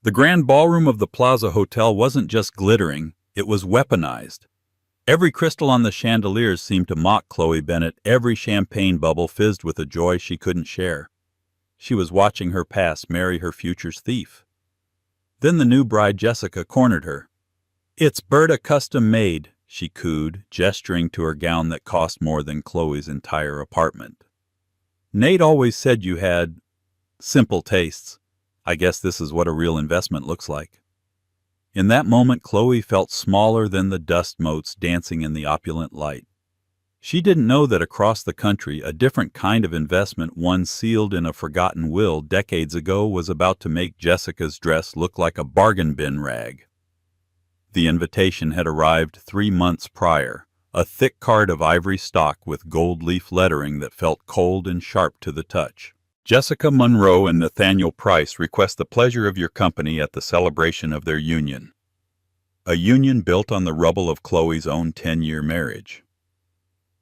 The grand ballroom of the Plaza Hotel wasn't just glittering, it was weaponized. Every crystal on the chandeliers seemed to mock Chloe Bennett. Every champagne bubble fizzed with a joy she couldn't share. She was watching her past marry her future's thief. Then the new bride Jessica cornered her. "It's Berta custom made," she cooed, gesturing to her gown that cost more than Chloe's entire apartment. "Nate always said you had simple tastes. I guess this is what a real investment looks like." In that moment, Chloe felt smaller than the dust motes dancing in the opulent light. She didn't know that across the country, a different kind of investment, one sealed in a forgotten will decades ago, was about to make Jessica's dress look like a bargain bin rag. The invitation had arrived 3 months prior, a thick card of ivory stock with gold leaf lettering that felt cold and sharp to the touch. "Jessica Monroe and Nathaniel Price request the pleasure of your company at the celebration of their union." A union built on the rubble of Chloe's own 10-year marriage.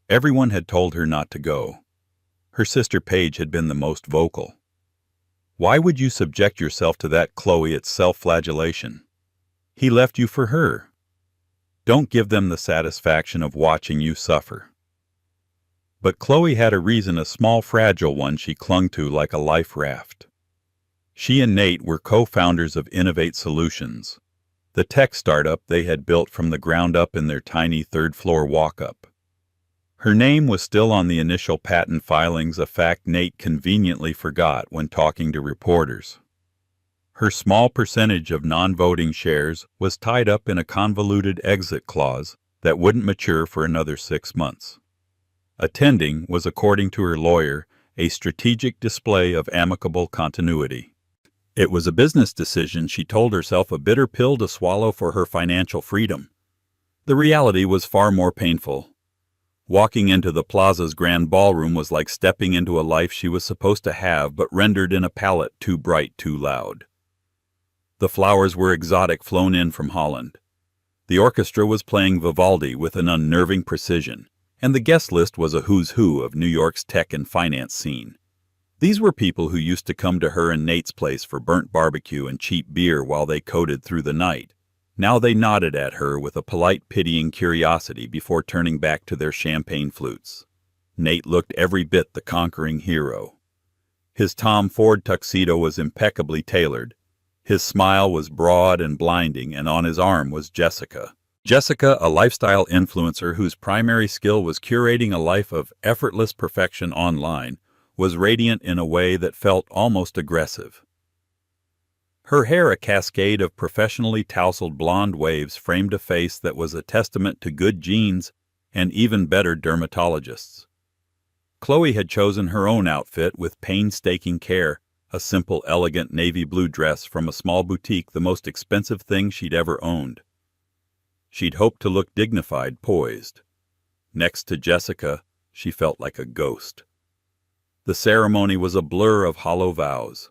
Everyone had told her not to go. Her sister Paige had been the most vocal. "Why would you subject yourself to that, Chloe? It's self-flagellation. He left you for her. Don't give them the satisfaction of watching you suffer." But Chloe had a reason, a small, fragile one she clung to like a life raft. She and Nate were co-founders of Innovate Solutions, the tech startup they had built from the ground up in their tiny third-floor walk-up. Her name was still on the initial patent filings, a fact Nate conveniently forgot when talking to reporters. Her small percentage of non-voting shares was tied up in a convoluted exit clause that wouldn't mature for another 6 months. Attending was, according to her lawyer, a strategic display of amicable continuity. It was a business decision, she told herself, a bitter pill to swallow for her financial freedom. The reality was far more painful. Walking into the Plaza's grand ballroom was like stepping into a life she was supposed to have but rendered in a palette too bright, too loud. The flowers were exotic, flown in from Holland. The orchestra was playing Vivaldi with an unnerving precision, and the guest list was a who's who of New York's tech and finance scene. These were people who used to come to her and Nate's place for burnt barbecue and cheap beer while they coded through the night. Now they nodded at her with a polite, pitying curiosity before turning back to their champagne flutes. Nate looked every bit the conquering hero. His Tom Ford tuxedo was impeccably tailored. His smile was broad and blinding, and on his arm was Jessica. Jessica, a lifestyle influencer whose primary skill was curating a life of effortless perfection online, was radiant in a way that felt almost aggressive. Her hair, a cascade of professionally tousled blonde waves, framed a face that was a testament to good genes and even better dermatologists. Chloe had chosen her own outfit with painstaking care, a simple, elegant navy blue dress from a small boutique, the most expensive thing she'd ever owned. She'd hoped to look dignified, poised. Next to Jessica, she felt like a ghost. The ceremony was a blur of hollow vows.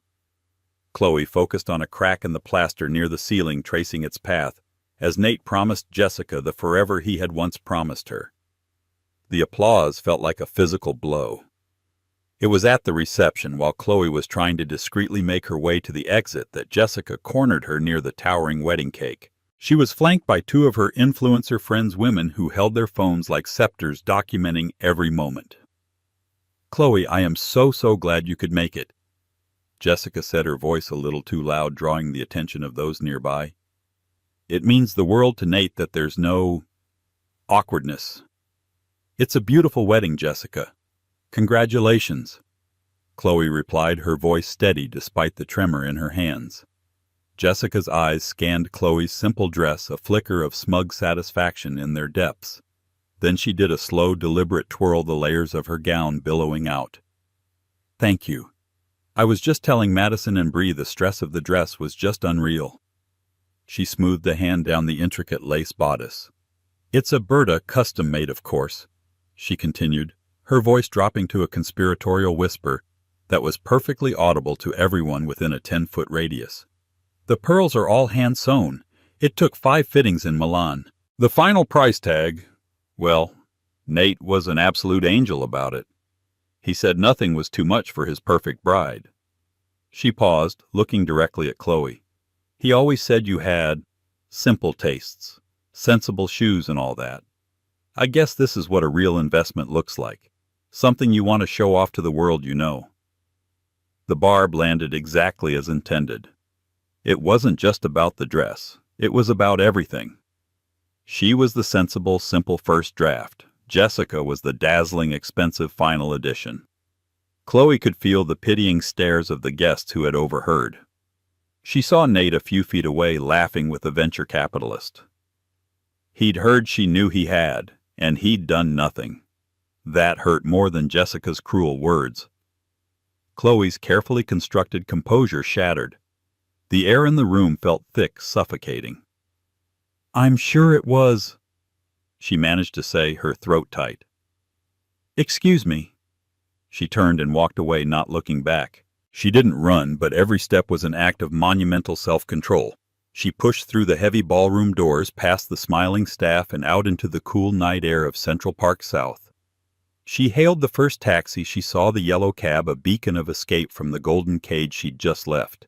Chloe focused on a crack in the plaster near the ceiling, tracing its path, as Nate promised Jessica the forever he had once promised her. The applause felt like a physical blow. It was at the reception, while Chloe was trying to discreetly make her way to the exit, that Jessica cornered her near the towering wedding cake. She was flanked by 2 of her influencer friends, women who held their phones like scepters, documenting every moment. "Chloe, I am so glad you could make it," Jessica said, her voice a little too loud, drawing the attention of those nearby. "It means the world to Nate that there's no awkwardness. It's a beautiful wedding, Jessica. Congratulations," Chloe replied, her voice steady despite the tremor in her hands. Jessica's eyes scanned Chloe's simple dress, a flicker of smug satisfaction in their depths. Then she did a slow, deliberate twirl, the layers of her gown billowing out. "Thank you. I was just telling Madison and Bree the stress of the dress was just unreal." She smoothed a hand down the intricate lace bodice. "It's a Berta custom-made, of course," she continued, her voice dropping to a conspiratorial whisper that was perfectly audible to everyone within a 10-foot radius. "The pearls are all hand-sewn. It took 5 fittings in Milan. The final price tag, well, Nate was an absolute angel about it. He said nothing was too much for his perfect bride." She paused, looking directly at Chloe. He always said you had simple tastes, sensible shoes and all that. I guess this is what a real investment looks like. Something you want to show off to the world you know. The barb landed exactly as intended. It wasn't just about the dress. It was about everything. She was the sensible, simple first draft. Jessica was the dazzling, expensive final edition. Chloe could feel the pitying stares of the guests who had overheard. She saw Nate a few feet away laughing with a venture capitalist. He'd heard she knew he had, and he'd done nothing. That hurt more than Jessica's cruel words. Chloe's carefully constructed composure shattered. The air in the room felt thick, suffocating. "I'm sure it was," she managed to say, her throat tight. "Excuse me." She turned and walked away, not looking back. She didn't run, but every step was an act of monumental self-control. She pushed through the heavy ballroom doors, past the smiling staff, and out into the cool night air of Central Park South. She hailed the first taxi she saw, the yellow cab, a beacon of escape from the golden cage she'd just left.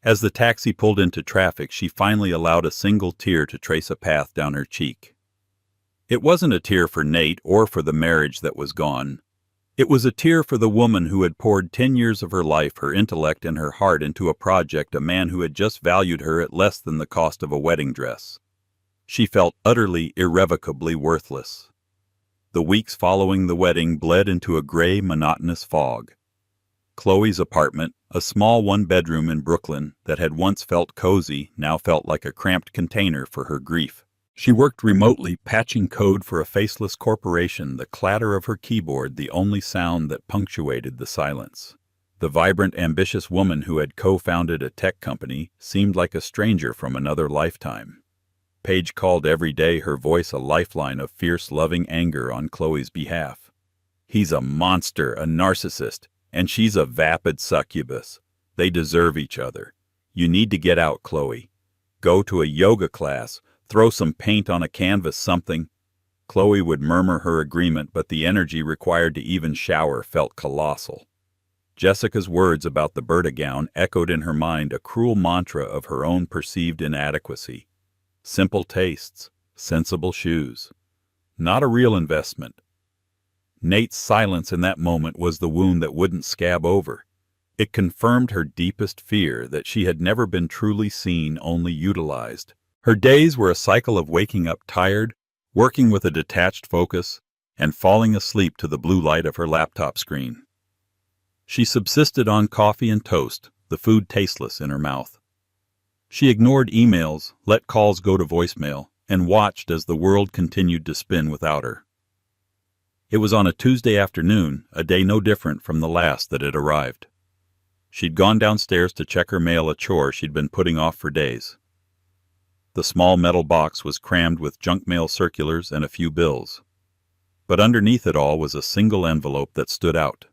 As the taxi pulled into traffic, she finally allowed a single tear to trace a path down her cheek. It wasn't a tear for Nate or for the marriage that was gone. It was a tear for the woman who had poured 10 years of her life, her intellect, and her heart into a project, a man who had just valued her at less than the cost of a wedding dress. She felt utterly, irrevocably worthless. The weeks following the wedding bled into a gray, monotonous fog. Chloe's apartment, a small one-bedroom in Brooklyn that had once felt cozy, now felt like a cramped container for her grief. She worked remotely, patching code for a faceless corporation, the clatter of her keyboard the only sound that punctuated the silence. The vibrant, ambitious woman who had co-founded a tech company seemed like a stranger from another lifetime. Paige called every day, her voice a lifeline of fierce, loving anger on Chloe's behalf. "He's a monster, a narcissist, and she's a vapid succubus. They deserve each other. You need to get out, Chloe. Go to a yoga class. Throw some paint on a canvas, something." Chloe would murmur her agreement, but the energy required to even shower felt colossal. Jessica's words about the Berta gown echoed in her mind, a cruel mantra of her own perceived inadequacy. Simple tastes, sensible shoes. Not a real investment. Nate's silence in that moment was the wound that wouldn't scab over. It confirmed her deepest fear, that she had never been truly seen, only utilized. Her days were a cycle of waking up tired, working with a detached focus, and falling asleep to the blue light of her laptop screen. She subsisted on coffee and toast, the food tasteless in her mouth. She ignored emails, let calls go to voicemail, and watched as the world continued to spin without her. It was on a Tuesday afternoon, a day no different from the last that had arrived. She'd gone downstairs to check her mail, a chore she'd been putting off for days. The small metal box was crammed with junk mail, circulars, and a few bills. But underneath it all was a single envelope that stood out.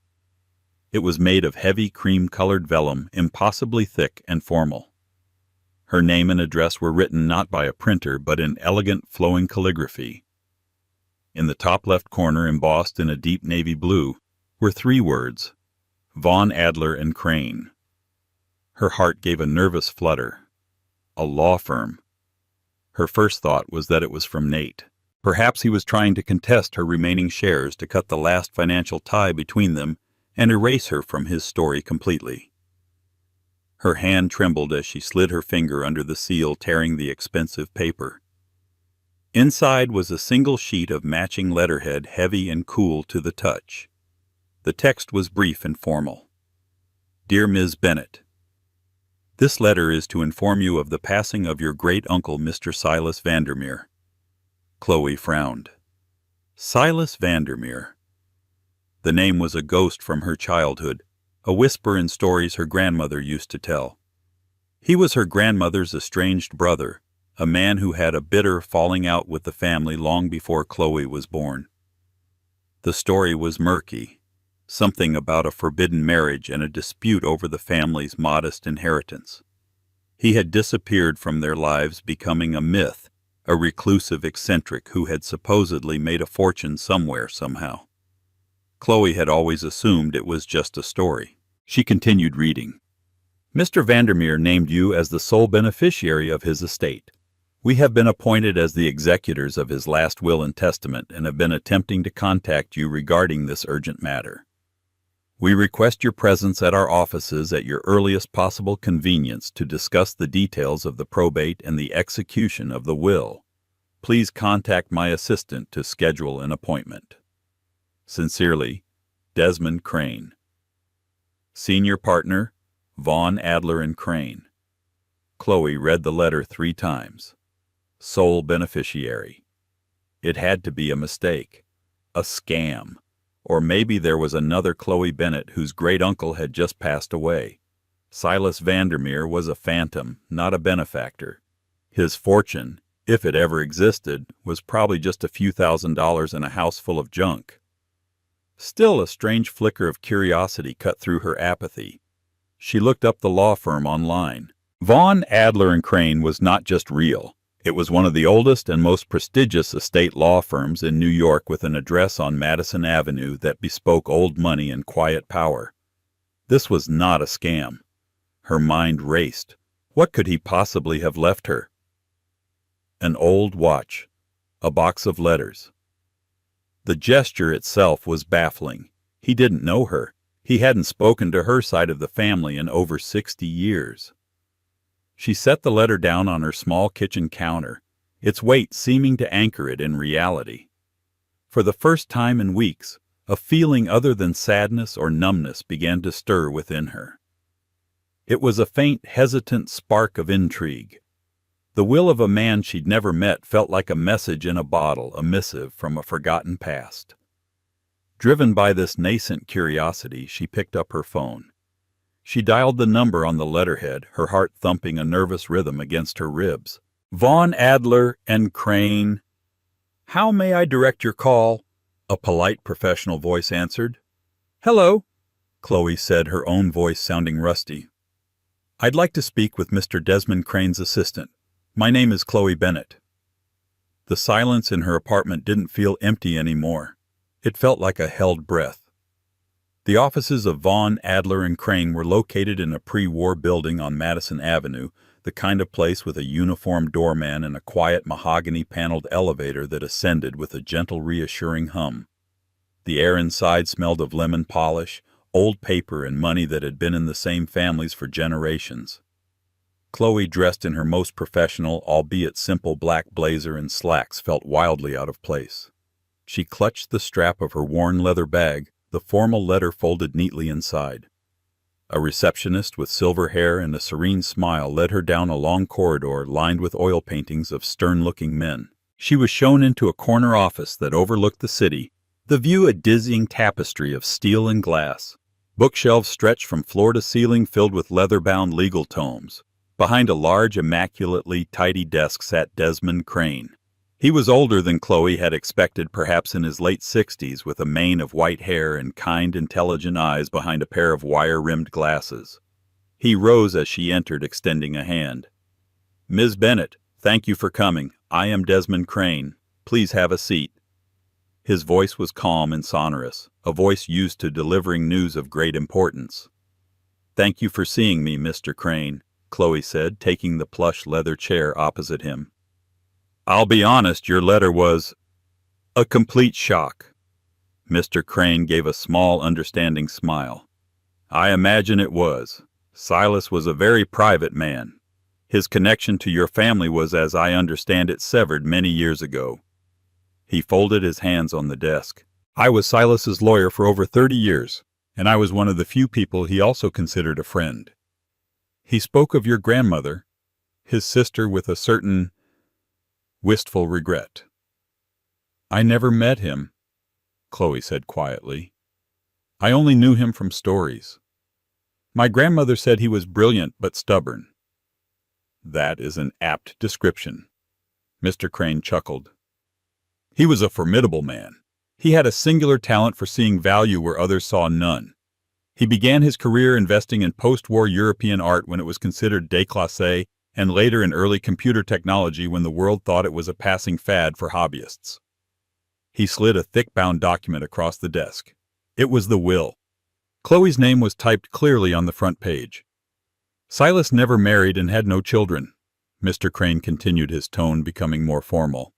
It was made of heavy cream-colored vellum, impossibly thick and formal. Her name and address were written not by a printer, but in elegant, flowing calligraphy. In the top left corner, embossed in a deep navy blue, were 3 words: Vaughn, Adler, and Crane. Her heart gave a nervous flutter. A law firm. Her first thought was that it was from Nate. Perhaps he was trying to contest her remaining shares to cut the last financial tie between them and erase her from his story completely. Her hand trembled as she slid her finger under the seal, tearing the expensive paper. Inside was a single sheet of matching letterhead, heavy and cool to the touch. The text was brief and formal. Dear Ms. Bennett, this letter is to inform you of the passing of your great-uncle, Mr. Silas Vandermeer. Chloe frowned. Silas Vandermeer. The name was a ghost from her childhood, a whisper in stories her grandmother used to tell. He was her grandmother's estranged brother, a man who had a bitter falling out with the family long before Chloe was born. The story was murky, something about a forbidden marriage and a dispute over the family's modest inheritance. He had disappeared from their lives, becoming a myth, a reclusive eccentric who had supposedly made a fortune somewhere, somehow. Chloe had always assumed it was just a story. She continued reading. Mr. Vandermeer named you as the sole beneficiary of his estate. We have been appointed as the executors of his last will and testament and have been attempting to contact you regarding this urgent matter. We request your presence at our offices at your earliest possible convenience to discuss the details of the probate and the execution of the will. Please contact my assistant to schedule an appointment. Sincerely, Desmond Crane. Senior partner, Vaughn, Adler and Crane. Chloe read the letter 3 times. Sole beneficiary. It had to be a mistake, a scam, or maybe there was another Chloe Bennett whose great-uncle had just passed away. Silas Vandermeer was a phantom, not a benefactor. His fortune, if it ever existed, was probably just a few $1,000s in a house full of junk. Still, a strange flicker of curiosity cut through her apathy. She looked up the law firm online. Vaughn, Adler and Crane was not just real. It was one of the oldest and most prestigious estate law firms in New York with an address on Madison Avenue that bespoke old money and quiet power. This was not a scam. Her mind raced. What could he possibly have left her? An old watch. A box of letters. The gesture itself was baffling. He didn't know her. He hadn't spoken to her side of the family in over 60 years. She set the letter down on her small kitchen counter, its weight seeming to anchor it in reality. For the first time in weeks, a feeling other than sadness or numbness began to stir within her. It was a faint, hesitant spark of intrigue. The will of a man she'd never met felt like a message in a bottle, a missive from a forgotten past. Driven by this nascent curiosity, she picked up her phone. She dialed the number on the letterhead, her heart thumping a nervous rhythm against her ribs. Vaughn, Adler and Crane. How may I direct your call? A polite professional voice answered. Hello, Chloe said, her own voice sounding rusty. I'd like to speak with Mr. Desmond Crane's assistant. My name is Chloe Bennett. The silence in her apartment didn't feel empty anymore. It felt like a held breath. The offices of Vaughn, Adler and Crane were located in a pre-war building on Madison Avenue, the kind of place with a uniformed doorman and a quiet mahogany-paneled elevator that ascended with a gentle, reassuring hum. The air inside smelled of lemon polish, old paper and money that had been in the same families for generations. Chloe, dressed in her most professional, albeit simple black blazer and slacks, felt wildly out of place. She clutched the strap of her worn leather bag, the formal letter folded neatly inside. A receptionist with silver hair and a serene smile led her down a long corridor lined with oil paintings of stern-looking men. She was shown into a corner office that overlooked the city, the view a dizzying tapestry of steel and glass. Bookshelves stretched from floor to ceiling filled with leather-bound legal tomes. Behind a large, immaculately tidy desk sat Desmond Crane. He was older than Chloe had expected, perhaps in his late 60s, with a mane of white hair and kind, intelligent eyes behind a pair of wire-rimmed glasses. He rose as she entered, extending a hand. Ms. Bennett, thank you for coming. I am Desmond Crane. Please have a seat. His voice was calm and sonorous, a voice used to delivering news of great importance. Thank you for seeing me, Mr. Crane, Chloe said, taking the plush leather chair opposite him. I'll be honest, your letter was a complete shock. Mr. Crane gave a small, understanding smile. I imagine it was. Silas was a very private man. His connection to your family was, as I understand it, severed many years ago. He folded his hands on the desk. I was Silas's lawyer for over 30 years, and I was one of the few people he also considered a friend. He spoke of your grandmother, his sister, with a certain wistful regret. I never met him, Chloe said quietly. I only knew him from stories. My grandmother said he was brilliant but stubborn. That is an apt description. Mr. Crane chuckled. He was a formidable man. He had a singular talent for seeing value where others saw none. He began his career investing in post-war European art when it was considered déclassé, and later in early computer technology when the world thought it was a passing fad for hobbyists. He slid a thick-bound document across the desk. It was the will. Chloe's name was typed clearly on the front page. Silas never married and had no children. Mr. Crane continued, his tone becoming more formal.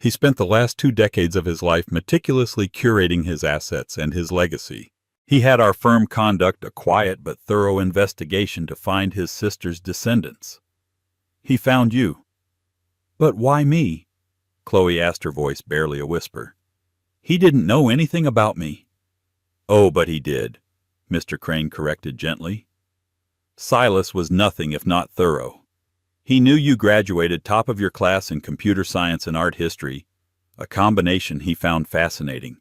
He spent the last 2 decades of his life meticulously curating his assets and his legacy. He had our firm conduct a quiet but thorough investigation to find his sister's descendants. He found you. But why me? Chloe asked, her voice barely a whisper. He didn't know anything about me. Oh, but he did, Mr. Crane corrected gently. Silas was nothing if not thorough. He knew you graduated top of your class in computer science and art history, a combination he found fascinating.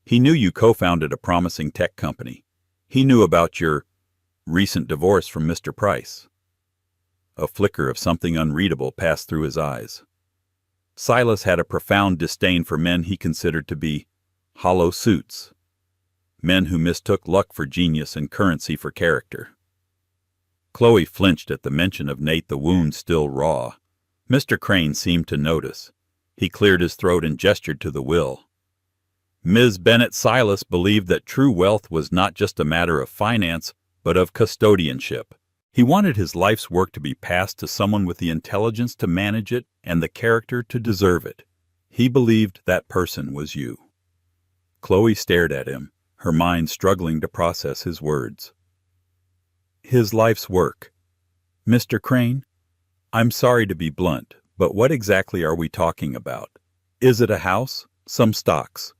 He knew you co-founded a promising tech company. He knew about your recent divorce from Mr. Price. A flicker of something unreadable passed through his eyes. Silas had a profound disdain for men he considered to be hollow suits, men who mistook luck for genius and currency for character. Chloe flinched at the mention of Nate, the wound still raw. Mr. Crane seemed to notice. He cleared his throat and gestured to the will. Ms. Bennett, Silas believed that true wealth was not just a matter of finance, but of custodianship. He wanted his life's work to be passed to someone with the intelligence to manage it and the character to deserve it. He believed that person was you. Chloe stared at him, her mind struggling to process his words. His life's work. Mr. Crane, I'm sorry to be blunt, but what exactly are we talking about? Is it a house? Some stocks?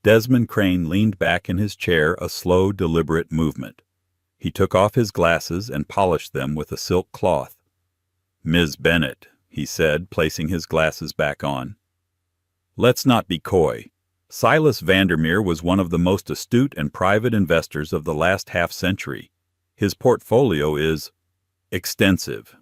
Desmond Crane leaned back in his chair, a slow, deliberate movement. He took off his glasses and polished them with a silk cloth. Ms. Bennett, he said, placing his glasses back on. Let's not be coy. Silas Vandermeer was one of the most astute and private investors of the last half-century. His portfolio is extensive.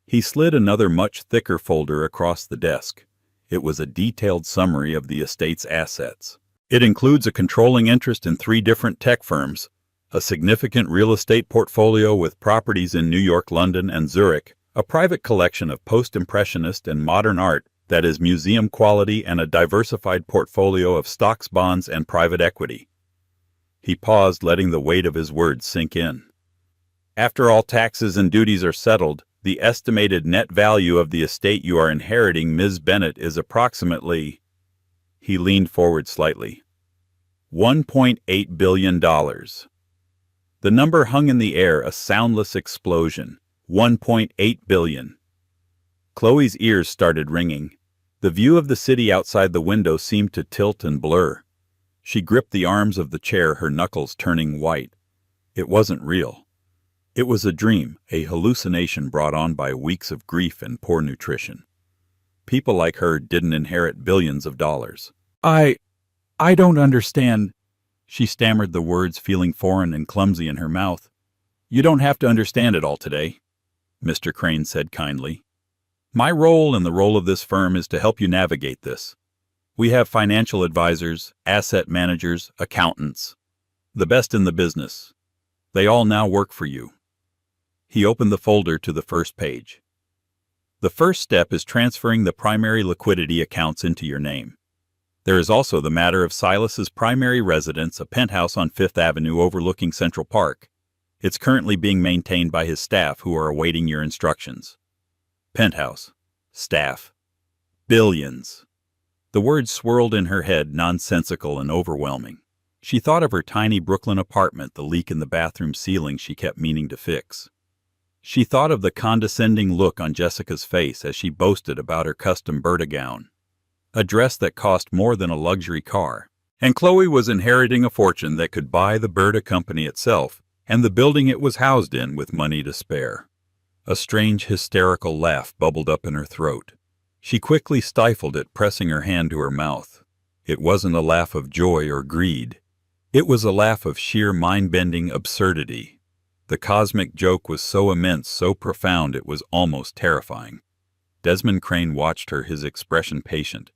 He slid another much thicker folder across the desk. It was a detailed summary of the estate's assets. It includes a controlling interest in 3 different tech firms, a significant real estate portfolio with properties in New York, London, and Zurich, a private collection of post-impressionist and modern art that is museum quality, and a diversified portfolio of stocks, bonds, and private equity. He paused, letting the weight of his words sink in. After all taxes and duties are settled, the estimated net value of the estate you are inheriting, Ms. Bennett, is approximately... He leaned forward slightly. $1.8 billion. The number hung in the air, a soundless explosion. 1.8 billion. Chloe's ears started ringing. The view of the city outside the window seemed to tilt and blur. She gripped the arms of the chair, her knuckles turning white. It wasn't real. It was a dream, a hallucination brought on by weeks of grief and poor nutrition. People like her didn't inherit billions of dollars. I don't understand. She stammered the words, feeling foreign and clumsy in her mouth. You don't have to understand it all today, Mr. Crane said kindly. My role and the role of this firm is to help you navigate this. We have financial advisors, asset managers, accountants, the best in the business. They all now work for you. He opened the folder to the first page. The first step is transferring the primary liquidity accounts into your name. There is also the matter of Silas's primary residence, a penthouse on 5th Avenue overlooking Central Park. It's currently being maintained by his staff, who are awaiting your instructions. Penthouse. Staff. Billions. The words swirled in her head, nonsensical and overwhelming. She thought of her tiny Brooklyn apartment, the leak in the bathroom ceiling she kept meaning to fix. She thought of the condescending look on Jessica's face as she boasted about her custom Berta gown, a dress that cost more than a luxury car. And Chloe was inheriting a fortune that could buy the Berta company itself and the building it was housed in with money to spare. A strange, hysterical laugh bubbled up in her throat. She quickly stifled it, pressing her hand to her mouth. It wasn't a laugh of joy or greed. It was a laugh of sheer mind-bending absurdity. The cosmic joke was so immense, so profound, it was almost terrifying. Desmond Crane watched her, his expression patient.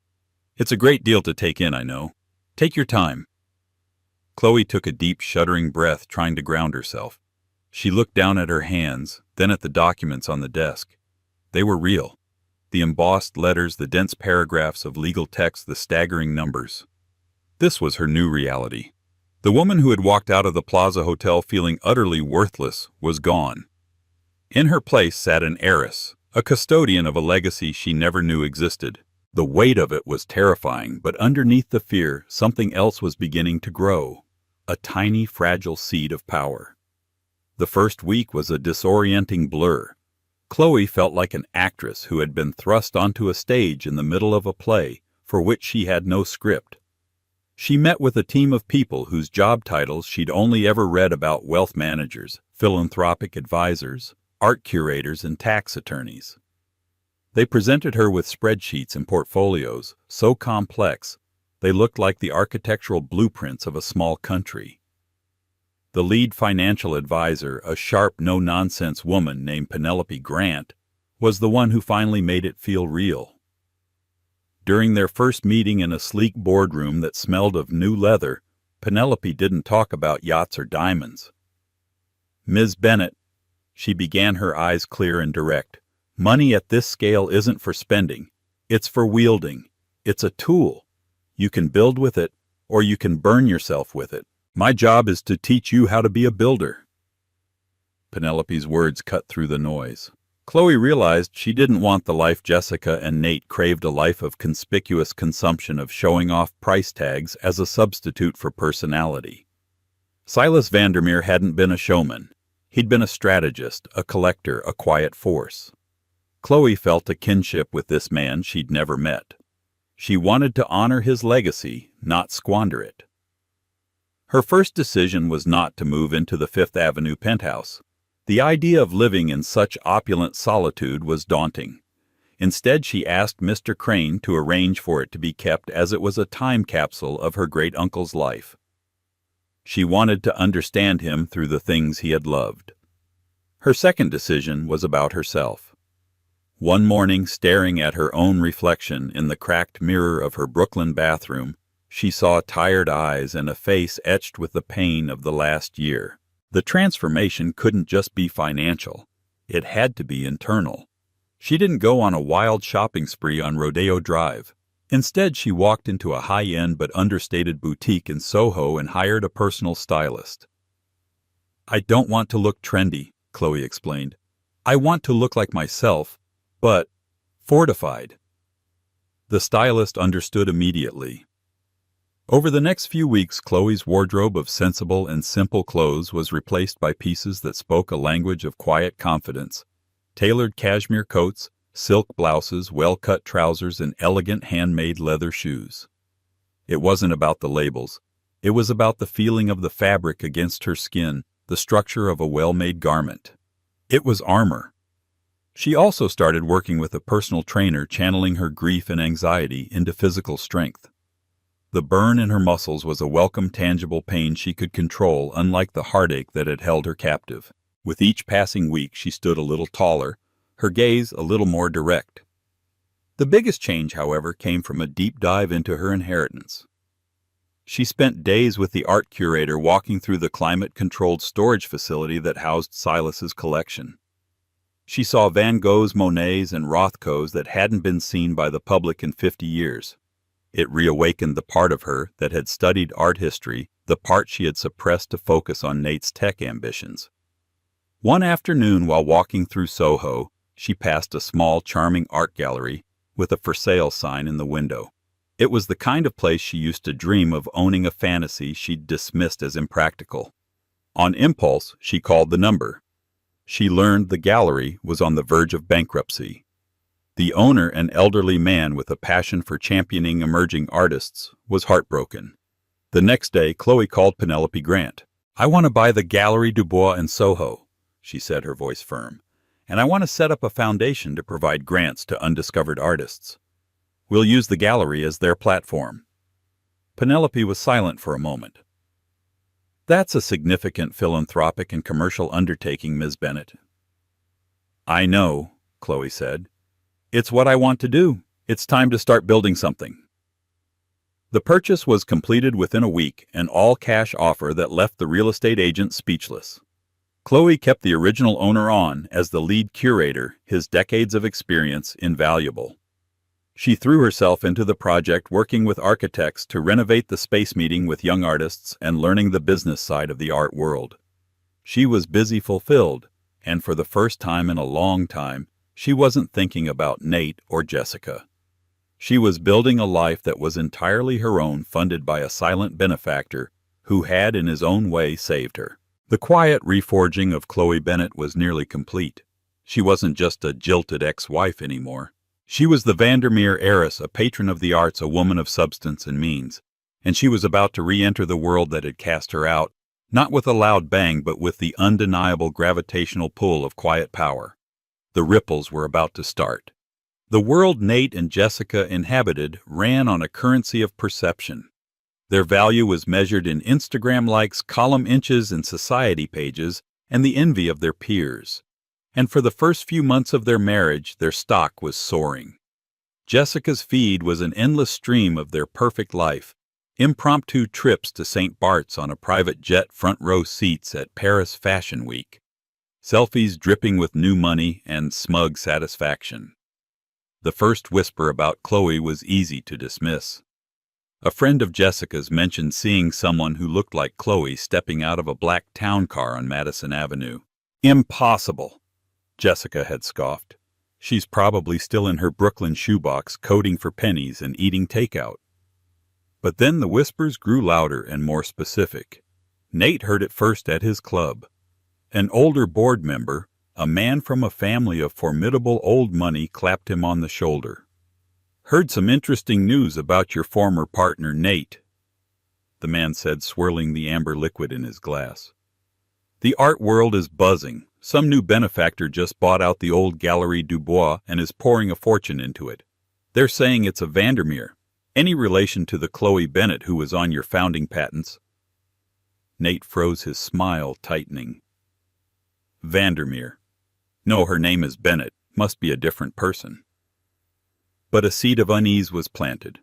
It's a great deal to take in, I know. Take your time. Chloe took a deep, shuddering breath, trying to ground herself. She looked down at her hands, then at the documents on the desk. They were real. The embossed letters, the dense paragraphs of legal text, the staggering numbers. This was her new reality. The woman who had walked out of the Plaza Hotel feeling utterly worthless was gone. In her place sat an heiress, a custodian of a legacy she never knew existed. The weight of it was terrifying, but underneath the fear, something else was beginning to grow. A tiny, fragile seed of power. The first week was a disorienting blur. Chloe felt like an actress who had been thrust onto a stage in the middle of a play for which she had no script. She met with a team of people whose job titles she'd only ever read about: wealth managers, philanthropic advisors, art curators, and tax attorneys. They presented her with spreadsheets and portfolios so complex they looked like the architectural blueprints of a small country. The lead financial advisor, a sharp, no-nonsense woman named Penelope Grant, was the one who finally made it feel real. During their first meeting in a sleek boardroom that smelled of new leather, Penelope didn't talk about yachts or diamonds. "Ms. Bennett," she began, her eyes clear and direct, "money at this scale isn't for spending. It's for wielding. It's a tool. You can build with it, or you can burn yourself with it. My job is to teach you how to be a builder." Penelope's words cut through the noise. Chloe realized she didn't want the life Jessica and Nate craved, a life of conspicuous consumption, of showing off price tags as a substitute for personality. Silas Vandermeer hadn't been a showman. He'd been a strategist, a collector, a quiet force. Chloe felt a kinship with this man she'd never met. She wanted to honor his legacy, not squander it. Her first decision was not to move into the Fifth Avenue penthouse. The idea of living in such opulent solitude was daunting. Instead, she asked Mr. Crane to arrange for it to be kept as it was a time capsule of her great-uncle's life. She wanted to understand him through the things he had loved. Her second decision was about herself. One morning, staring at her own reflection in the cracked mirror of her Brooklyn bathroom, she saw tired eyes and a face etched with the pain of the last year. The transformation couldn't just be financial. It had to be internal. She didn't go on a wild shopping spree on Rodeo Drive. Instead, she walked into a high-end but understated boutique in Soho and hired a personal stylist. "I don't want to look trendy," Chloe explained. "I want to look like myself, but fortified." The stylist understood immediately. Over the next few weeks, Chloe's wardrobe of sensible and simple clothes was replaced by pieces that spoke a language of quiet confidence: tailored cashmere coats, silk blouses, well-cut trousers, and elegant handmade leather shoes. It wasn't about the labels. It was about the feeling of the fabric against her skin, the structure of a well-made garment. It was armor. She also started working with a personal trainer, channeling her grief and anxiety into physical strength. The burn in her muscles was a welcome, tangible pain she could control, unlike the heartache that had held her captive. With each passing week, she stood a little taller, her gaze a little more direct. The biggest change, however, came from a deep dive into her inheritance. She spent days with the art curator, walking through the climate-controlled storage facility that housed Silas's collection. She saw Van Goghs, Monets, and Rothkos that hadn't been seen by the public in 50 years. It reawakened the part of her that had studied art history, the part she had suppressed to focus on Nate's tech ambitions. One afternoon, while walking through Soho, she passed a small, charming art gallery with a for sale sign in the window. It was the kind of place she used to dream of owning, a fantasy she'd dismissed as impractical. On impulse, she called the number. She learned the gallery was on the verge of bankruptcy. The owner, an elderly man with a passion for championing emerging artists, was heartbroken. The next day, Chloe called Penelope Grant. "I want to buy the Galerie du Bois in Soho," she said, her voice firm. "And I want to set up a foundation to provide grants to undiscovered artists. We'll use the gallery as their platform." Penelope was silent for a moment. "That's a significant philanthropic and commercial undertaking, Ms. Bennett." "I know," Chloe said. "It's what I want to do. It's time to start building something." The purchase was completed within a week, an all-cash offer that left the real estate agent speechless. Chloe kept the original owner on as the lead curator, his decades of experience invaluable. She threw herself into the project, working with architects to renovate the space, meeting with young artists, and learning the business side of the art world. She was busy, fulfilled, and for the first time in a long time, she wasn't thinking about Nate or Jessica. She was building a life that was entirely her own, funded by a silent benefactor who had in his own way saved her. The quiet reforging of Chloe Bennet was nearly complete. She wasn't just a jilted ex-wife anymore. She was the Vandermeer heiress, a patron of the arts, a woman of substance and means, and she was about to re-enter the world that had cast her out, not with a loud bang, but with the undeniable gravitational pull of quiet power. The ripples were about to start. The world Nate and Jessica inhabited ran on a currency of perception. Their value was measured in Instagram likes, column inches, and society pages, and the envy of their peers. And for the first few months of their marriage, their stock was soaring. Jessica's feed was an endless stream of their perfect life: impromptu trips to St. Bart's on a private jet, front row seats at Paris Fashion Week, selfies dripping with new money, and smug satisfaction. The first whisper about Chloe was easy to dismiss. A friend of Jessica's mentioned seeing someone who looked like Chloe stepping out of a black town car on Madison Avenue. Impossible, Jessica had scoffed. She's probably still in her Brooklyn shoebox, coding for pennies and eating takeout. But then the whispers grew louder and more specific. Nate heard it first at his club. An older board member, a man from a family of formidable old money, clapped him on the shoulder. "Heard some interesting news about your former partner, Nate," the man said, swirling the amber liquid in his glass. "The art world is buzzing. Some new benefactor just bought out the old Galerie du Bois and is pouring a fortune into it. They're saying it's a Vandermeer. Any relation to the Chloe Bennet who was on your founding patents?" Nate froze, his smile tightening. "Vandermeer. No, her name is Bennet. Must be a different person." But a seed of unease was planted.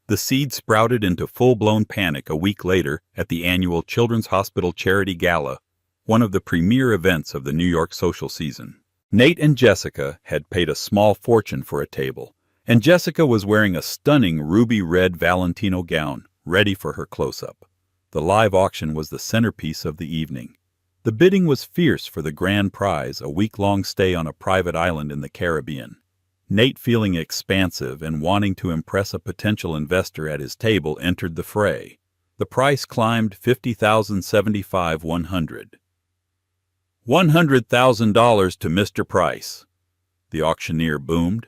The seed sprouted into full-blown panic a week later at the annual Children's Hospital Charity Gala, one of the premier events of the New York social season. Nate and Jessica had paid a small fortune for a table, and Jessica was wearing a stunning ruby-red Valentino gown, ready for her close-up. The live auction was the centerpiece of the evening. The bidding was fierce for the grand prize, a week-long stay on a private island in the Caribbean. Nate, feeling expansive and wanting to impress a potential investor at his table, entered the fray. The price climbed $50,075, $100,000 to Mr. Price, the auctioneer boomed.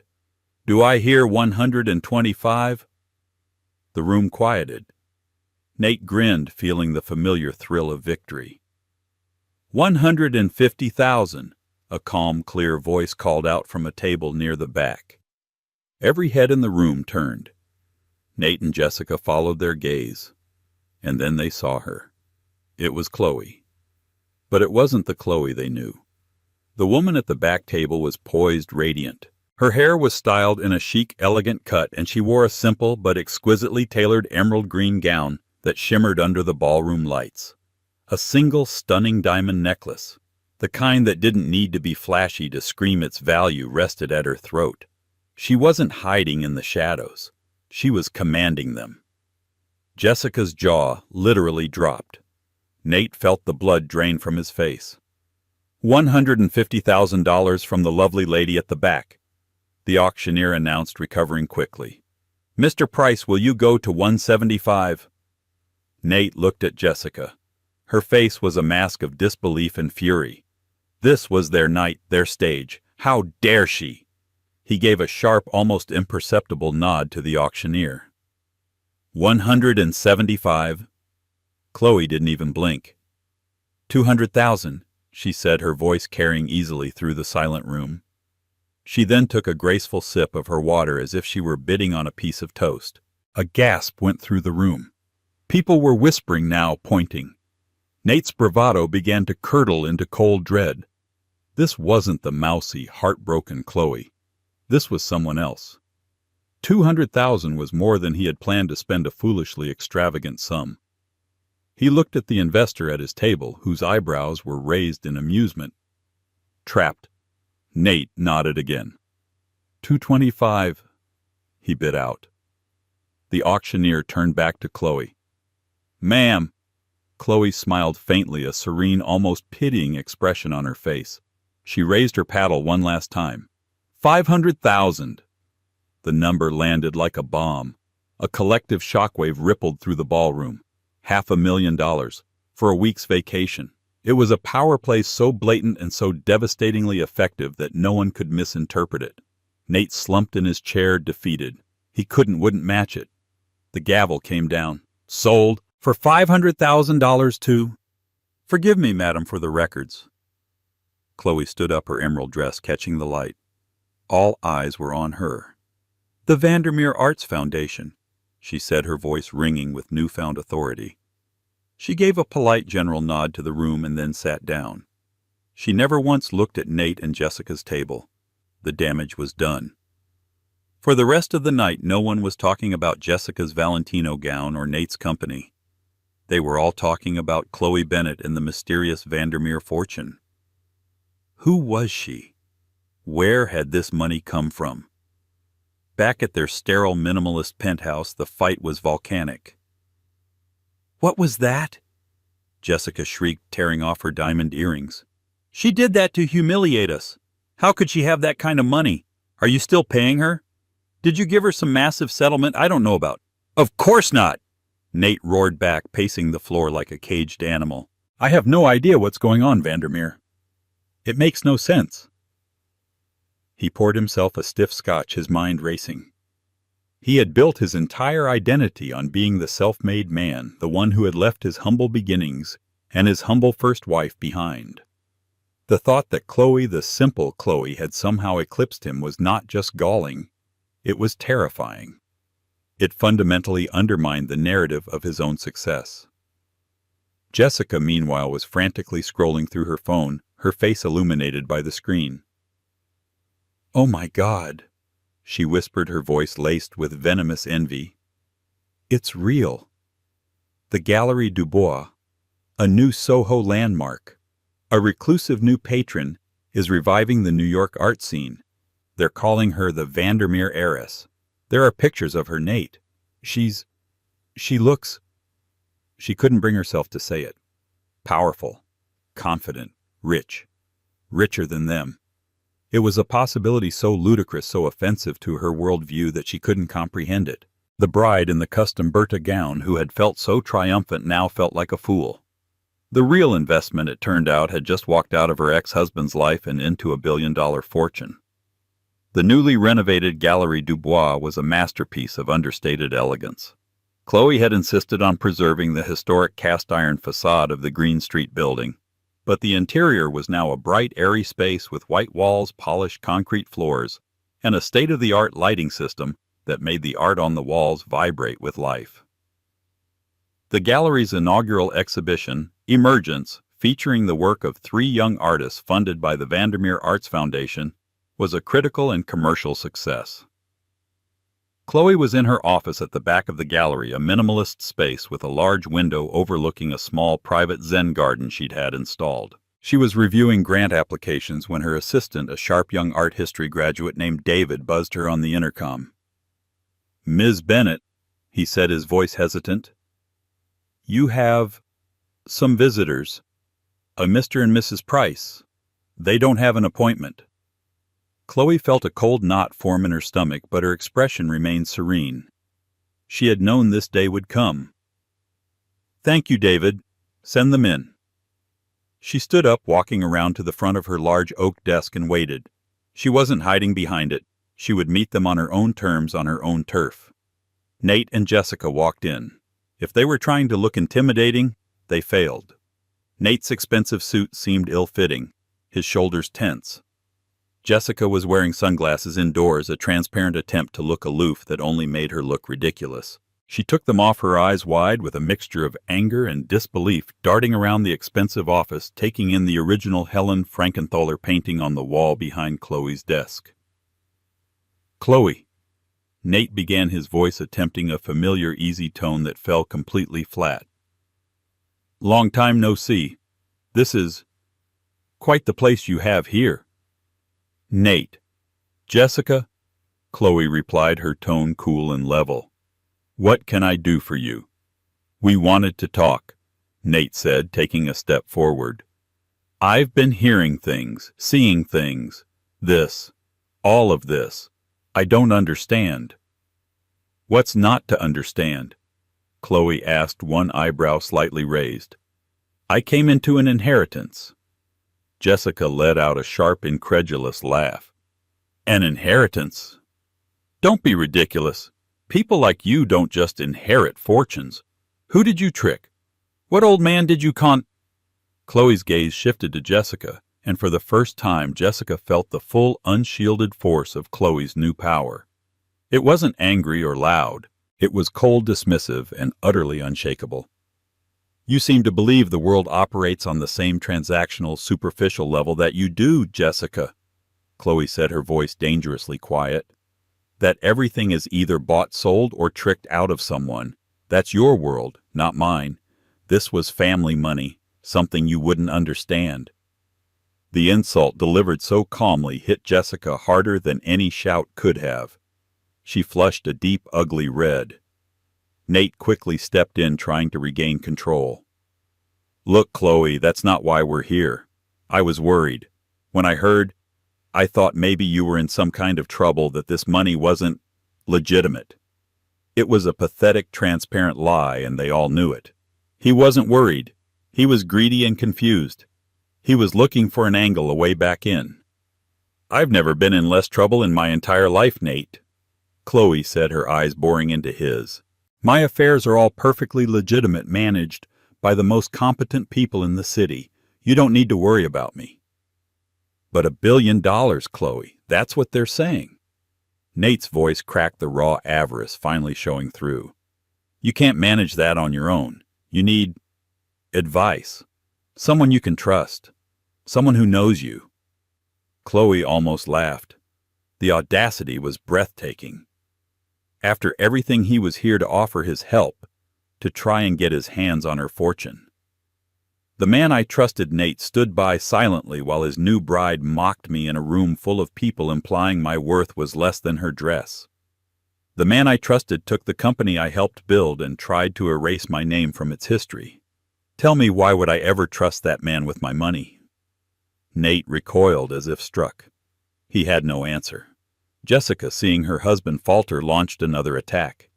"Do I hear 125? The room quieted. Nate grinned, feeling the familiar thrill of victory. 150,000. A calm, clear voice called out from a table near the back. Every head in the room turned. Nate and Jessica followed their gaze, and then they saw her. It was Chloe. But it wasn't the Chloe they knew. The woman at the back table was poised, radiant. Her hair was styled in a chic, elegant cut, and she wore a simple but exquisitely tailored emerald green gown that shimmered under the ballroom lights. A single stunning diamond necklace, the kind that didn't need to be flashy to scream its value, rested at her throat. She wasn't hiding in the shadows. She was commanding them. Jessica's jaw literally dropped. Nate felt the blood drain from his face. $150,000 from the lovely lady at the back, the auctioneer announced, recovering quickly. "Mr. Price, will you go to 175? Nate looked at Jessica. Her face was a mask of disbelief and fury. This was their night, their stage. How dare she? He gave a sharp, almost imperceptible nod to the auctioneer. 175. Chloe didn't even blink. 200,000, she said, her voice carrying easily through the silent room. She then took a graceful sip of her water as if she were bidding on a piece of toast. A gasp went through the room. People were whispering now, pointing. Nate's bravado began to curdle into cold dread. This wasn't the mousy, heartbroken Chloe. This was someone else. 200,000 was more than he had planned to spend, a foolishly extravagant sum. He looked at the investor at his table, whose eyebrows were raised in amusement. Trapped. Nate nodded again. 225. he bit out. The auctioneer turned back to Chloe. "Ma'am." Chloe smiled faintly, a serene, almost pitying expression on her face. She raised her paddle one last time. 500,000. The number landed like a bomb. A collective shockwave rippled through the ballroom. $500,000 for a week's vacation. It was a power play so blatant and so devastatingly effective that no one could misinterpret it. Nate slumped in his chair, defeated. He wouldn't match it. The gavel came down. "Sold for $500,000 to—" "Forgive me, madam, for the records." Chloe stood up, her emerald dress catching the light. All eyes were on her. "The Vandermeer Arts Foundation," she said, her voice ringing with newfound authority. She gave a polite general nod to the room and then sat down. She never once looked at Nate and Jessica's table. The damage was done. For the rest of the night, no one was talking about Jessica's Valentino gown or Nate's company. They were all talking about Chloe Bennet and the mysterious Vandermeer fortune. Who was she? Where had this money come from? Back at their sterile minimalist penthouse, the fight was volcanic. "What was that?" Jessica shrieked, tearing off her diamond earrings. "She did that to humiliate us. How could she have that kind of money? Are you still paying her? Did you give her some massive settlement I don't know about?" "Of course not!" Nate roared back, pacing the floor like a caged animal. "I have no idea what's going on, Vandermeer. It makes no sense." He poured himself a stiff scotch, his mind racing. He had built his entire identity on being the self-made man, the one who had left his humble beginnings and his humble first wife behind. The thought that Chloe, the simple Chloe, had somehow eclipsed him was not just galling, it was terrifying. It fundamentally undermined the narrative of his own success. Jessica, meanwhile, was frantically scrolling through her phone, her face illuminated by the screen. "Oh my God," she whispered, her voice laced with venomous envy. "It's real. The Galerie du Bois, a new Soho landmark, a reclusive new patron, is reviving the New York art scene. They're calling her the Vandermeer Heiress. There are pictures of her, Nate. She looks—" She couldn't bring herself to say it. Powerful, confident, rich, richer than them. It was a possibility so ludicrous, so offensive to her worldview that she couldn't comprehend it. The bride in the custom Bertha gown who had felt so triumphant now felt like a fool. The real investment, it turned out, had just walked out of her ex-husband's life and into a billion-dollar fortune. The newly renovated Galerie du Bois was a masterpiece of understated elegance. Chloe had insisted on preserving the historic cast-iron facade of the Green Street building, but the interior was now a bright, airy space with white walls, polished concrete floors, and a state-of-the-art lighting system that made the art on the walls vibrate with life. The gallery's inaugural exhibition, Emergence, featuring the work of 3 young artists funded by the Vandermeer Arts Foundation, was a critical and commercial success. Chloe was in her office at the back of the gallery, a minimalist space with a large window overlooking a small private Zen garden she'd had installed. She was reviewing grant applications when her assistant, a sharp young art history graduate named David, buzzed her on the intercom. "Ms. Bennet," he said, his voice hesitant, "you have some visitors. A Mr. and Mrs. Price. They don't have an appointment." Chloe felt a cold knot form in her stomach, but her expression remained serene. She had known this day would come. "Thank you, David. Send them in." She stood up, walking around to the front of her large oak desk, and waited. She wasn't hiding behind it. She would meet them on her own terms, on her own turf. Nate and Jessica walked in. If they were trying to look intimidating, they failed. Nate's expensive suit seemed ill-fitting, his shoulders tense. Jessica was wearing sunglasses indoors, a transparent attempt to look aloof that only made her look ridiculous. She took them off, her eyes wide with a mixture of anger and disbelief, darting around the expensive office, taking in the original Helen Frankenthaler painting on the wall behind Chloe's desk. "Chloe," Nate began, his voice attempting a familiar, easy tone that fell completely flat. "Long time no see. This is quite the place you have here." "Nate." "Jessica, Chloe replied, her tone cool and level. "What can I do for you?" "We wanted to talk," Nate said, taking a step forward. "I've been hearing things, seeing things. This. All of this. I don't understand." "What's not to understand?" Chloe asked, one eyebrow slightly raised. "I came into an inheritance." Jessica let out a sharp, incredulous laugh. "An inheritance? Don't be ridiculous. People like you don't just inherit fortunes. Who did you trick? What old man did you Chloe's gaze shifted to Jessica, and for the first time Jessica felt the full, unshielded force of Chloe's new power. It wasn't angry or loud. It was cold, dismissive, and utterly unshakable. "You seem to believe the world operates on the same transactional, superficial level that you do, Jessica," Chloe said, her voice dangerously quiet. "That everything is either bought, sold, or tricked out of someone. That's your world, not mine. This was family money, something you wouldn't understand." The insult, delivered so calmly, hit Jessica harder than any shout could have. She flushed a deep, ugly red. Nate quickly stepped in, trying to regain control. "Look, Chloe, that's not why we're here. I was worried. When I heard, I thought maybe you were in some kind of trouble, that this money wasn't legitimate. It was a pathetic, transparent lie, and they all knew it. He wasn't worried. He was greedy and confused. He was looking for an angle, a way back in." "I've never been in less trouble in my entire life, Nate," Chloe said, her eyes boring into his. "My affairs are all perfectly legitimate, managed by the most competent people in the city. You don't need to worry about me." "But $1 billion, Chloe, that's what they're saying." Nate's voice cracked, the raw avarice finally showing through. "You can't manage that on your own. You need advice. Someone you can trust. Someone who knows you." Chloe almost laughed. The audacity was breathtaking. After everything he was here to offer his help, to try and get his hands on her fortune. "The man I trusted," Nate stood by silently while his new bride mocked me in a room full of people, implying my worth was less than her dress. "The man I trusted took the company I helped build and tried to erase my name from its history. Tell me, why would I ever trust that man with my money?" Nate recoiled as if struck. He had no answer. Jessica, seeing her husband falter, launched another attack.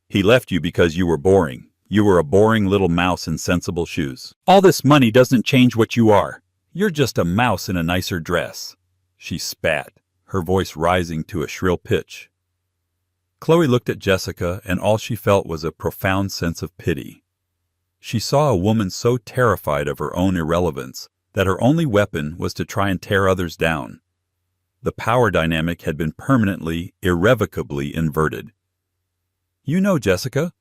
"He left you because you were boring. You were a boring little mouse in sensible shoes. All this money doesn't change what you are. You're just a mouse in a nicer dress." She spat, her voice rising to a shrill pitch. Chloe looked at Jessica, and all she felt was a profound sense of pity. She saw a woman so terrified of her own irrelevance that her only weapon was to try and tear others down. The power dynamic had been permanently, irrevocably inverted. "You know, Jessica,"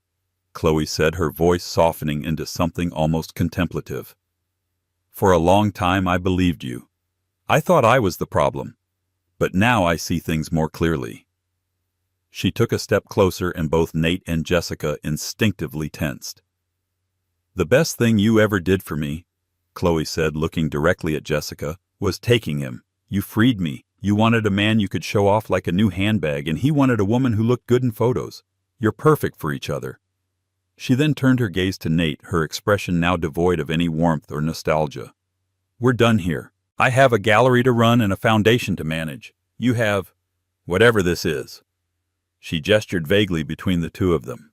Chloe said, her voice softening into something almost contemplative. "For a long time I believed you. I thought I was the problem. But now I see things more clearly." She took a step closer, and both Nate and Jessica instinctively tensed. "The best thing you ever did for me," Chloe said, looking directly at Jessica, "was taking him. You freed me. You wanted a man you could show off like a new handbag, and he wanted a woman who looked good in photos. You're perfect for each other." She then turned her gaze to Nate, her expression now devoid of any warmth or nostalgia. "We're done here. I have a gallery to run and a foundation to manage. You have whatever this is." She gestured vaguely between the two of them.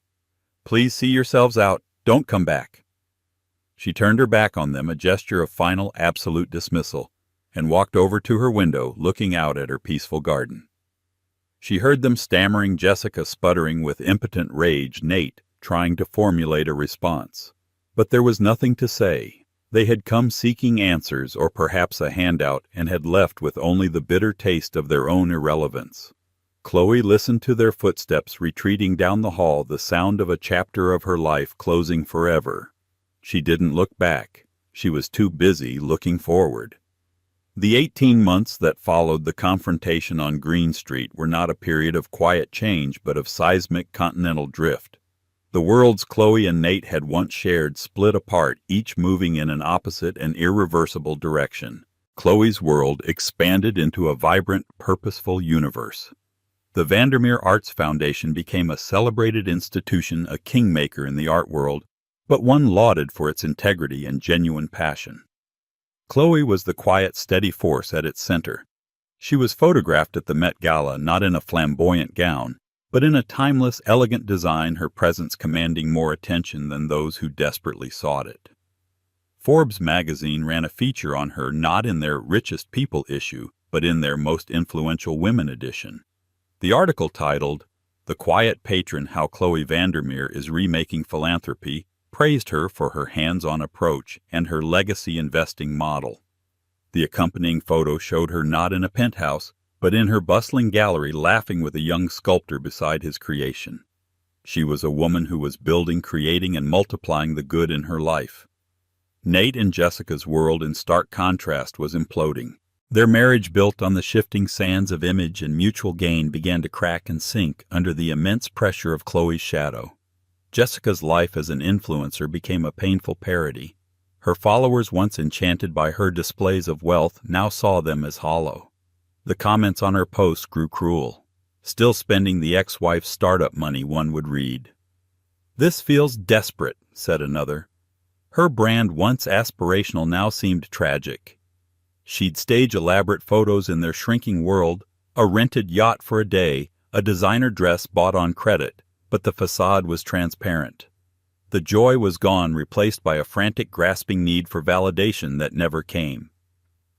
"Please see yourselves out. Don't come back." She turned her back on them, a gesture of final, absolute dismissal, and walked over to her window, looking out at her peaceful garden. She heard them stammering, Jessica sputtering with impotent rage, Nate trying to formulate a response. But there was nothing to say. They had come seeking answers, or perhaps a handout, and had left with only the bitter taste of their own irrelevance. Chloe listened to their footsteps retreating down the hall, the sound of a chapter of her life closing forever. She didn't look back. She was too busy looking forward. The 18 months that followed the confrontation on Green Street were not a period of quiet change, but of seismic continental drift. The worlds Chloe and Nate had once shared split apart, each moving in an opposite and irreversible direction. Chloe's world expanded into a vibrant, purposeful universe. The Vandermeer Arts Foundation became a celebrated institution, a kingmaker in the art world, but one lauded for its integrity and genuine passion. Chloe was the quiet, steady force at its center. She was photographed at the Met Gala not in a flamboyant gown, but in a timeless, elegant design, her presence commanding more attention than those who desperately sought it. Forbes magazine ran a feature on her not in their Richest People issue, but in their Most Influential Women edition. The article titled, "The Quiet Patron: How Chloe Vandermeer is Remaking Philanthropy," praised her for her hands-on approach and her legacy investing model. The accompanying photo showed her not in a penthouse, but in her bustling gallery laughing with a young sculptor beside his creation. She was a woman who was building, creating, and multiplying the good in her life. Nate and Jessica's world, in stark contrast, was imploding. Their marriage, built on the shifting sands of image and mutual gain, began to crack and sink under the immense pressure of Chloe's shadow. Jessica's life as an influencer became a painful parody. Her followers, once enchanted by her displays of wealth, now saw them as hollow. The comments on her posts grew cruel. "Still spending the ex-wife's startup money," one would read. "This feels desperate," said another. Her brand, once aspirational, now seemed tragic. She'd stage elaborate photos in their shrinking world, a rented yacht for a day, a designer dress bought on credit, but the facade was transparent. The joy was gone, replaced by a frantic, grasping need for validation that never came.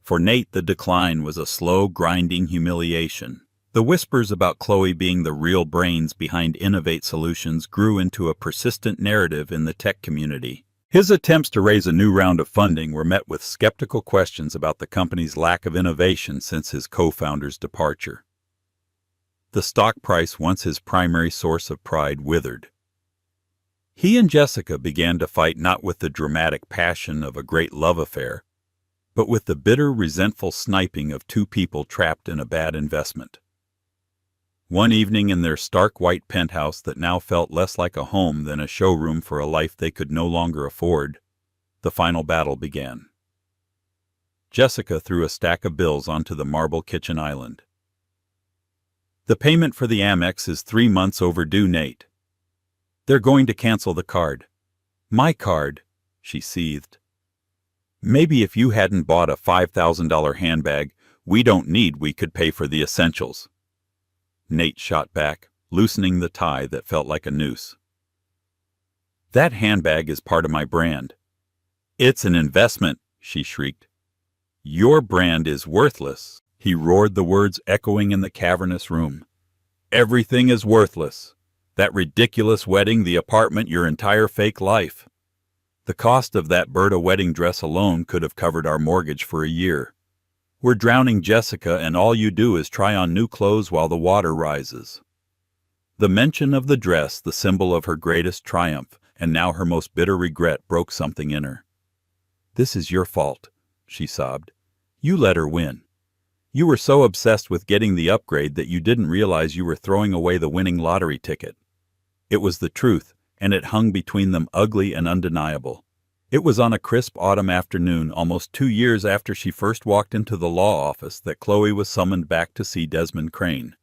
For Nate, the decline was a slow, grinding humiliation. The whispers about Chloe being the real brains behind Innovate Solutions grew into a persistent narrative in the tech community. His attempts to raise a new round of funding were met with skeptical questions about the company's lack of innovation since his co-founder's departure. The stock price, once his primary source of pride, withered. He and Jessica began to fight not with the dramatic passion of a great love affair, but with the bitter, resentful sniping of two people trapped in a bad investment. One evening, in their stark white penthouse that now felt less like a home than a showroom for a life they could no longer afford, the final battle began. Jessica threw a stack of bills onto the marble kitchen island. "The payment for the Amex is 3 months overdue, Nate. They're going to cancel the card." "My card," she seethed. "Maybe if you hadn't bought a $5,000 handbag we could pay for the essentials." Nate shot back, loosening the tie that felt like a noose. "That handbag is part of my brand." "It's an investment," she shrieked. "Your brand is worthless," he roared, the words echoing in the cavernous room. "Everything is worthless. That ridiculous wedding, the apartment, your entire fake life. The cost of that Berta wedding dress alone could have covered our mortgage for a year. We're drowning Jessica, and all you do is try on new clothes while the water rises." The mention of the dress, the symbol of her greatest triumph, and now her most bitter regret, broke something in her. "This is your fault," she sobbed. "You let her win. You were so obsessed with getting the upgrade that you didn't realize you were throwing away the winning lottery ticket." It was the truth, and it hung between them, ugly and undeniable. It was on a crisp autumn afternoon, almost 2 years after she first walked into the law office, that Chloe was summoned back to see Desmond Crane.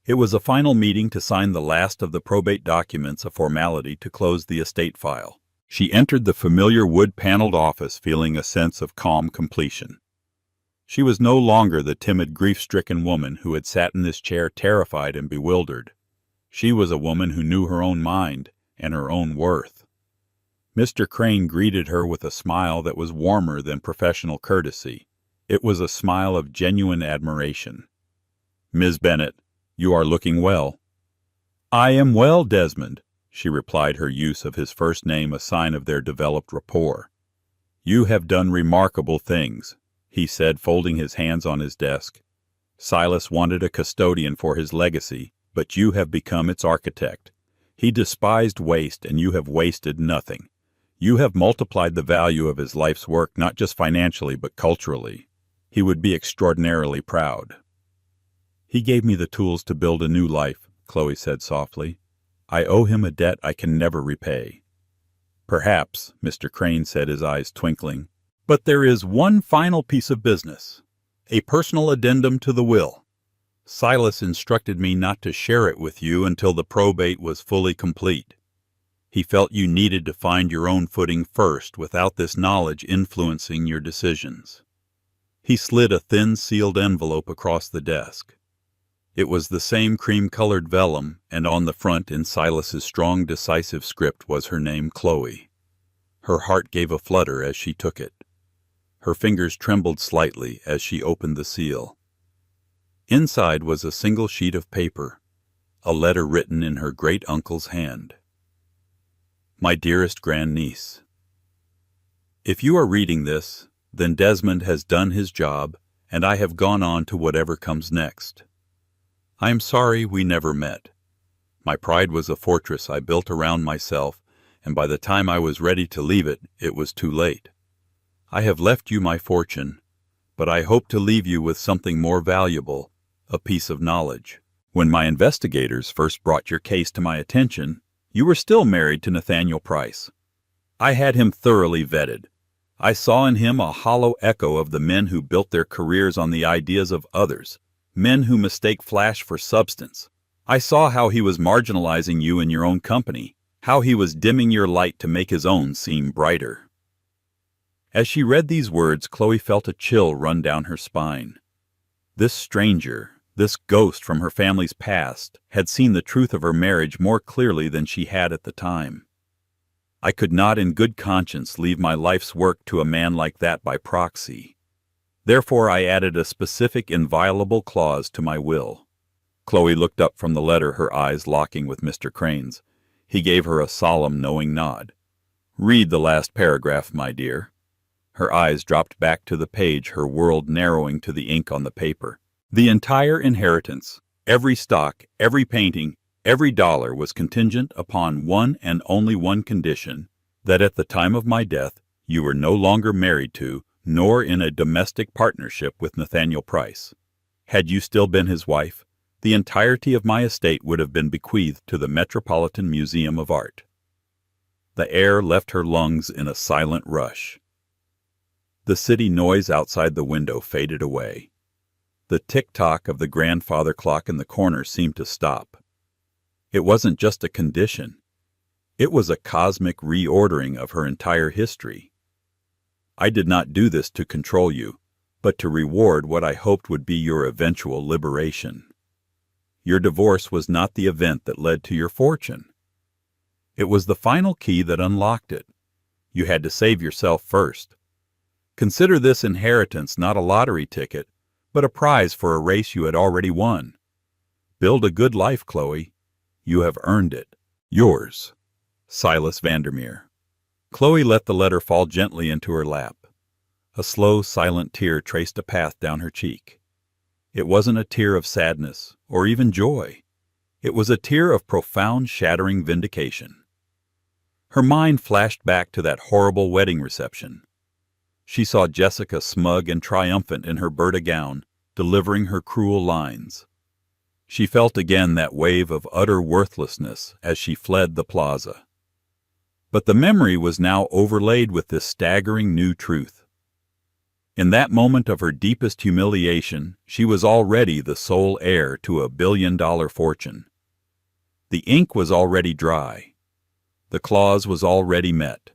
It was a final meeting to sign the last of the probate documents, a formality to close the estate file. She entered the familiar wood-paneled office feeling a sense of calm completion. She was no longer the timid, grief-stricken woman who had sat in this chair terrified and bewildered. She was a woman who knew her own mind and her own worth. Mr. Crane greeted her with a smile that was warmer than professional courtesy. It was a smile of genuine admiration. "Ms. Bennett, you are looking well." "I am well, Desmond," she replied, her use of his first name a sign of their developed rapport. "You have done remarkable things," he said, folding his hands on his desk. "Silas wanted a custodian for his legacy, but you have become its architect. He despised waste, and you have wasted nothing. You have multiplied the value of his life's work, not just financially, but culturally. He would be extraordinarily proud." "He gave me the tools to build a new life," Chloe said softly. "I owe him a debt I can never repay." "Perhaps," Mr. Crane said, his eyes twinkling. "But there is one final piece of business. A personal addendum to the will. Silas instructed me not to share it with you until the probate was fully complete. He felt you needed to find your own footing first without this knowledge influencing your decisions. He slid a thin sealed envelope across the desk. It was the same cream-colored vellum, and on the front in Silas's strong, decisive script was her name, Chloe. Her heart gave a flutter as she took it. Her fingers trembled slightly as she opened the seal. Inside was a single sheet of paper, a letter written in her great-uncle's hand. My dearest grandniece, if you are reading this, then Desmond has done his job, and I have gone on to whatever comes next. I am sorry we never met. My pride was a fortress I built around myself, and by the time I was ready to leave it, it was too late. I have left you my fortune, but I hope to leave you with something more valuable, a piece of knowledge. When my investigators first brought your case to my attention, you were still married to Nathaniel Price. I had him thoroughly vetted. I saw in him a hollow echo of the men who built their careers on the ideas of others, men who mistake flash for substance. I saw how he was marginalizing you in your own company, how he was dimming your light to make his own seem brighter. As she read these words, Chloe felt a chill run down her spine. This stranger, this ghost from her family's past, had seen the truth of her marriage more clearly than she had at the time. I could not in good conscience leave my life's work to a man like that by proxy. Therefore I added a specific inviolable clause to my will. Chloe looked up from the letter, her eyes locking with Mr. Crane's. He gave her a solemn, knowing nod. Read the last paragraph, my dear. Her eyes dropped back to the page, her world narrowing to the ink on the paper. The entire inheritance, every stock, every painting, every dollar was contingent upon one and only one condition, that at the time of my death you were no longer married to, nor in a domestic partnership with Nathaniel Price. Had you still been his wife, the entirety of my estate would have been bequeathed to the Metropolitan Museum of Art. The air left her lungs in a silent rush. The city noise outside the window faded away. The tick-tock of the grandfather clock in the corner seemed to stop. It wasn't just a condition. It was a cosmic reordering of her entire history. I did not do this to control you, but to reward what I hoped would be your eventual liberation. Your divorce was not the event that led to your fortune. It was the final key that unlocked it. You had to save yourself first. Consider this inheritance not a lottery ticket, but a prize for a race you had already won. Build a good life, Chloe. You have earned it. Yours, Silas Vandermeer. Chloe let the letter fall gently into her lap. A slow, silent tear traced a path down her cheek. It wasn't a tear of sadness or even joy. It was a tear of profound, shattering vindication. Her mind flashed back to that horrible wedding reception. She saw Jessica smug and triumphant in her Berta gown, delivering her cruel lines. She felt again that wave of utter worthlessness as she fled the plaza. But the memory was now overlaid with this staggering new truth. In that moment of her deepest humiliation, she was already the sole heir to a billion-dollar fortune. The ink was already dry. The clause was already met.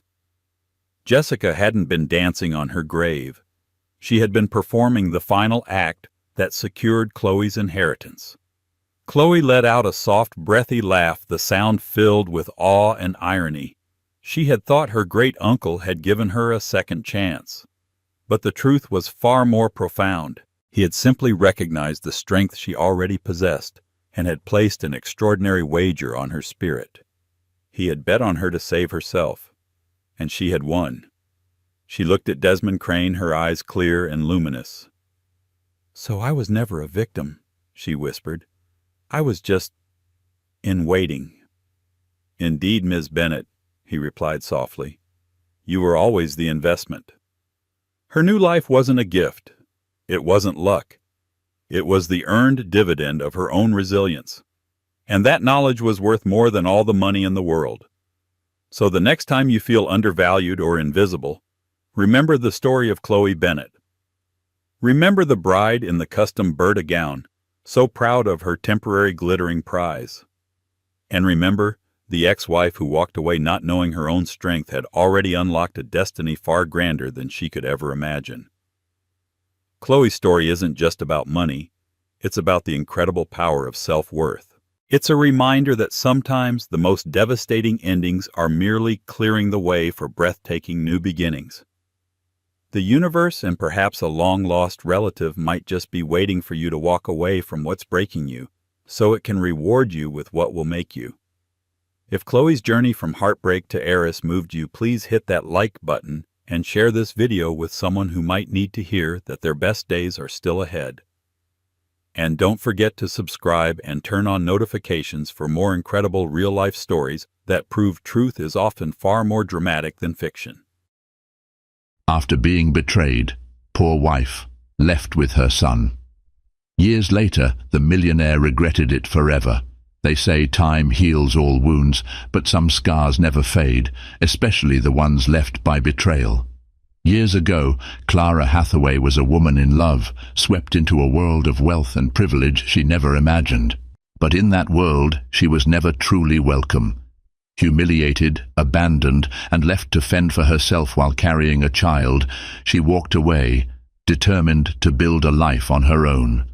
Jessica hadn't been dancing on her grave. She had been performing the final act that secured Chloe's inheritance. Chloe let out a soft, breathy laugh, the sound filled with awe and irony. She had thought her great-uncle had given her a second chance. But the truth was far more profound. He had simply recognized the strength she already possessed and had placed an extraordinary wager on her spirit. He had bet on her to save herself, and she had won. She looked at Desmond Crane, her eyes clear and luminous. "So I was never a victim," she whispered. "I was just in waiting." "Indeed, Miss Bennet," he replied softly. "You were always the investment." Her new life wasn't a gift. It wasn't luck. It was the earned dividend of her own resilience. And that knowledge was worth more than all the money in the world. So the next time you feel undervalued or invisible, remember the story of Chloe Bennet. Remember the bride in the custom Berta gown, so proud of her temporary glittering prize. And remember, the ex-wife who walked away not knowing her own strength had already unlocked a destiny far grander than she could ever imagine. Chloe's story isn't just about money, it's about the incredible power of self-worth. It's a reminder that sometimes the most devastating endings are merely clearing the way for breathtaking new beginnings. The universe and perhaps a long-lost relative might just be waiting for you to walk away from what's breaking you, so it can reward you with what will make you. If Chloe's journey from heartbreak to heiress moved you, please hit that like button and share this video with someone who might need to hear that their best days are still ahead. And don't forget to subscribe and turn on notifications for more incredible real-life stories that prove truth is often far more dramatic than fiction. After being betrayed, poor wife left with her son. Years later, the millionaire regretted it forever. They say time heals all wounds, but some scars never fade, especially the ones left by betrayal. Years ago, Clara Hathaway was a woman in love, swept into a world of wealth and privilege she never imagined. But in that world, she was never truly welcome. Humiliated, abandoned, and left to fend for herself while carrying a child, she walked away, determined to build a life on her own.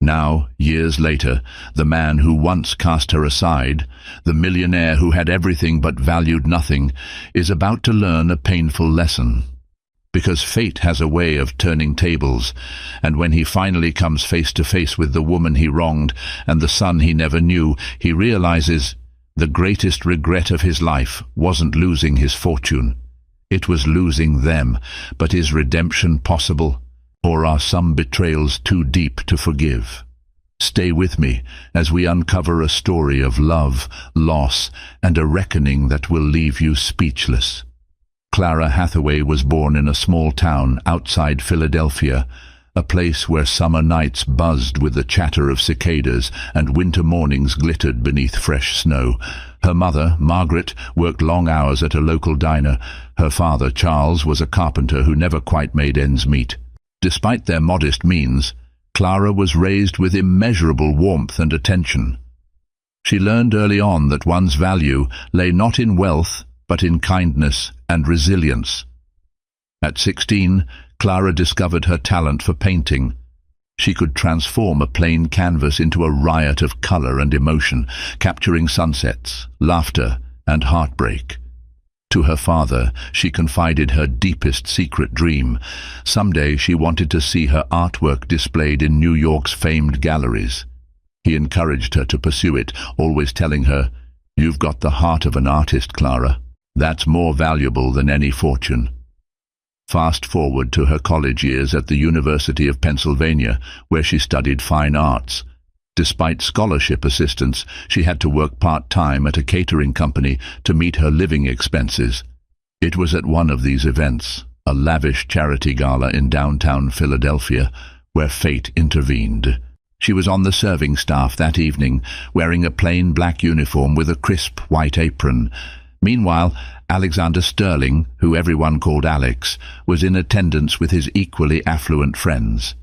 Now, years later, the man who once cast her aside, the millionaire who had everything but valued nothing, is about to learn a painful lesson. Because fate has a way of turning tables, and when he finally comes face to face with the woman he wronged and the son he never knew, he realizes the greatest regret of his life wasn't losing his fortune. It was losing them. But is redemption possible? Or are some betrayals too deep to forgive? Stay with me as we uncover a story of love, loss, and a reckoning that will leave you speechless. Clara Hathaway was born in a small town outside Philadelphia, a place where summer nights buzzed with the chatter of cicadas and winter mornings glittered beneath fresh snow. Her mother, Margaret, worked long hours at a local diner. Her father, Charles, was a carpenter who never quite made ends meet. Despite their modest means, Clara was raised with immeasurable warmth and attention. She learned early on that one's value lay not in wealth, but in kindness and resilience. At 16, Clara discovered her talent for painting. She could transform a plain canvas into a riot of color and emotion, capturing sunsets, laughter, and heartbreak. To her father, she confided her deepest secret dream. Someday she wanted to see her artwork displayed in New York's famed galleries. He encouraged her to pursue it, always telling her, "You've got the heart of an artist, Clara. That's more valuable than any fortune." Fast forward to her college years at the University of Pennsylvania, where she studied fine arts. Despite scholarship assistance, she had to work part-time at a catering company to meet her living expenses. It was at one of these events, a lavish charity gala in downtown Philadelphia, where fate intervened. She was on the serving staff that evening, wearing a plain black uniform with a crisp white apron. Meanwhile, Alexander Sterling, who everyone called Alex, was in attendance with his equally affluent friends.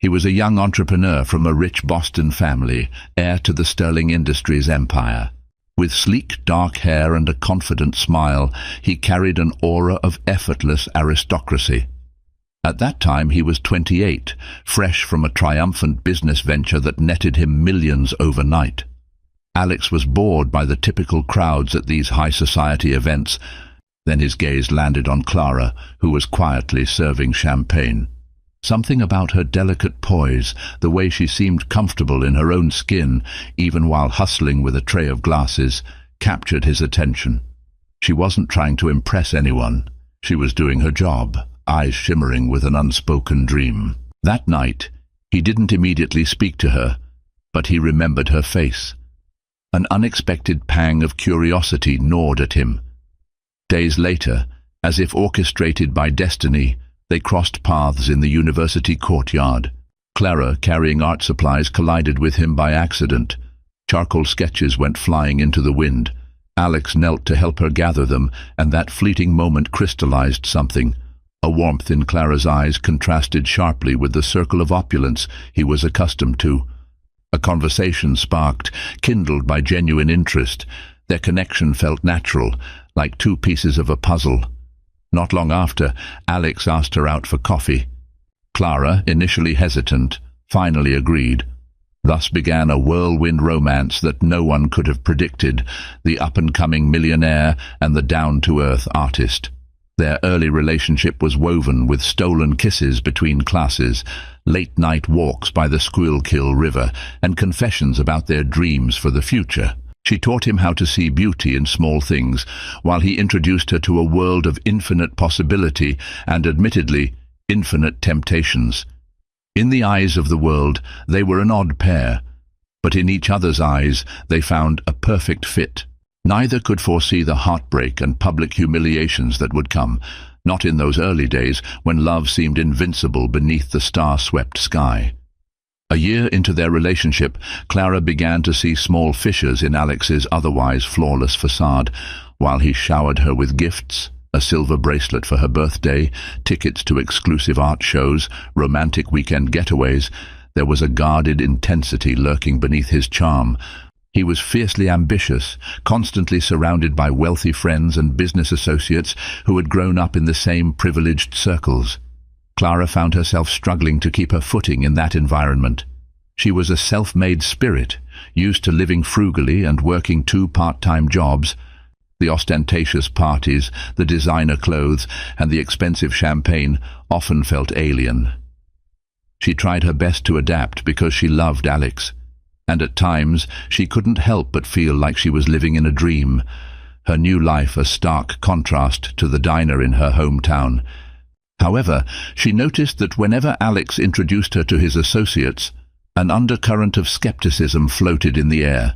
He was a young entrepreneur from a rich Boston family, heir to the Sterling Industries empire. With sleek dark hair and a confident smile, he carried an aura of effortless aristocracy. At that time he was 28, fresh from a triumphant business venture that netted him millions overnight. Alex was bored by the typical crowds at these high society events. Then his gaze landed on Clara, who was quietly serving champagne. Something about her delicate poise, the way she seemed comfortable in her own skin, even while hustling with a tray of glasses, captured his attention. She wasn't trying to impress anyone. She was doing her job, eyes shimmering with an unspoken dream. That night, he didn't immediately speak to her, but he remembered her face. An unexpected pang of curiosity gnawed at him. Days later, as if orchestrated by destiny, they crossed paths in the university courtyard. Clara, carrying art supplies, collided with him by accident. Charcoal sketches went flying into the wind. Alex knelt to help her gather them, and that fleeting moment crystallized something. A warmth in Clara's eyes contrasted sharply with the circle of opulence he was accustomed to. A conversation sparked, kindled by genuine interest. Their connection felt natural, like two pieces of a puzzle. Not long after, Alex asked her out for coffee. Clara, initially hesitant, finally agreed. Thus began a whirlwind romance that no one could have predicted, the up-and-coming millionaire and the down-to-earth artist. Their early relationship was woven with stolen kisses between classes, late-night walks by the Squealkill River, and confessions about their dreams for the future. She taught him how to see beauty in small things, while he introduced her to a world of infinite possibility and, admittedly, infinite temptations. In the eyes of the world, they were an odd pair, but in each other's eyes they found a perfect fit. Neither could foresee the heartbreak and public humiliations that would come, not in those early days when love seemed invincible beneath the star-swept sky. A year into their relationship, Clara began to see small fissures in Alex's otherwise flawless facade. While he showered her with gifts, a silver bracelet for her birthday, tickets to exclusive art shows, romantic weekend getaways, there was a guarded intensity lurking beneath his charm. He was fiercely ambitious, constantly surrounded by wealthy friends and business associates who had grown up in the same privileged circles. Clara found herself struggling to keep her footing in that environment. She was a self-made spirit, used to living frugally and working 2 part-time jobs. The ostentatious parties, the designer clothes, and the expensive champagne often felt alien. She tried her best to adapt because she loved Alex, and at times she couldn't help but feel like she was living in a dream, her new life a stark contrast to the diner in her hometown. However, she noticed that whenever Alex introduced her to his associates, an undercurrent of skepticism floated in the air.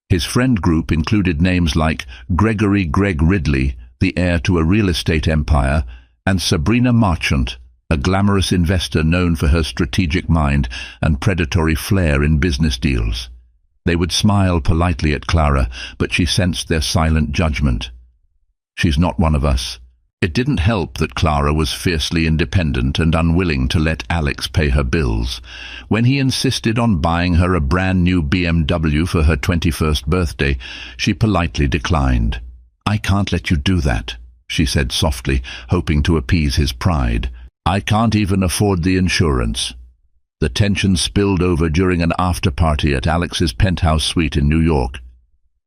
His friend group included names like Gregory "Greg" Ridley, the heir to a real estate empire, and Sabrina Marchant, a glamorous investor known for her strategic mind and predatory flair in business deals. They would smile politely at Clara, but she sensed their silent judgment. "She's not one of us." It didn't help that Clara was fiercely independent and unwilling to let Alex pay her bills. When he insisted on buying her a brand new BMW for her 21st birthday, she politely declined. "I can't let you do that," she said softly, hoping to appease his pride. "I can't even afford the insurance." The tension spilled over during an after-party at Alex's penthouse suite in New York.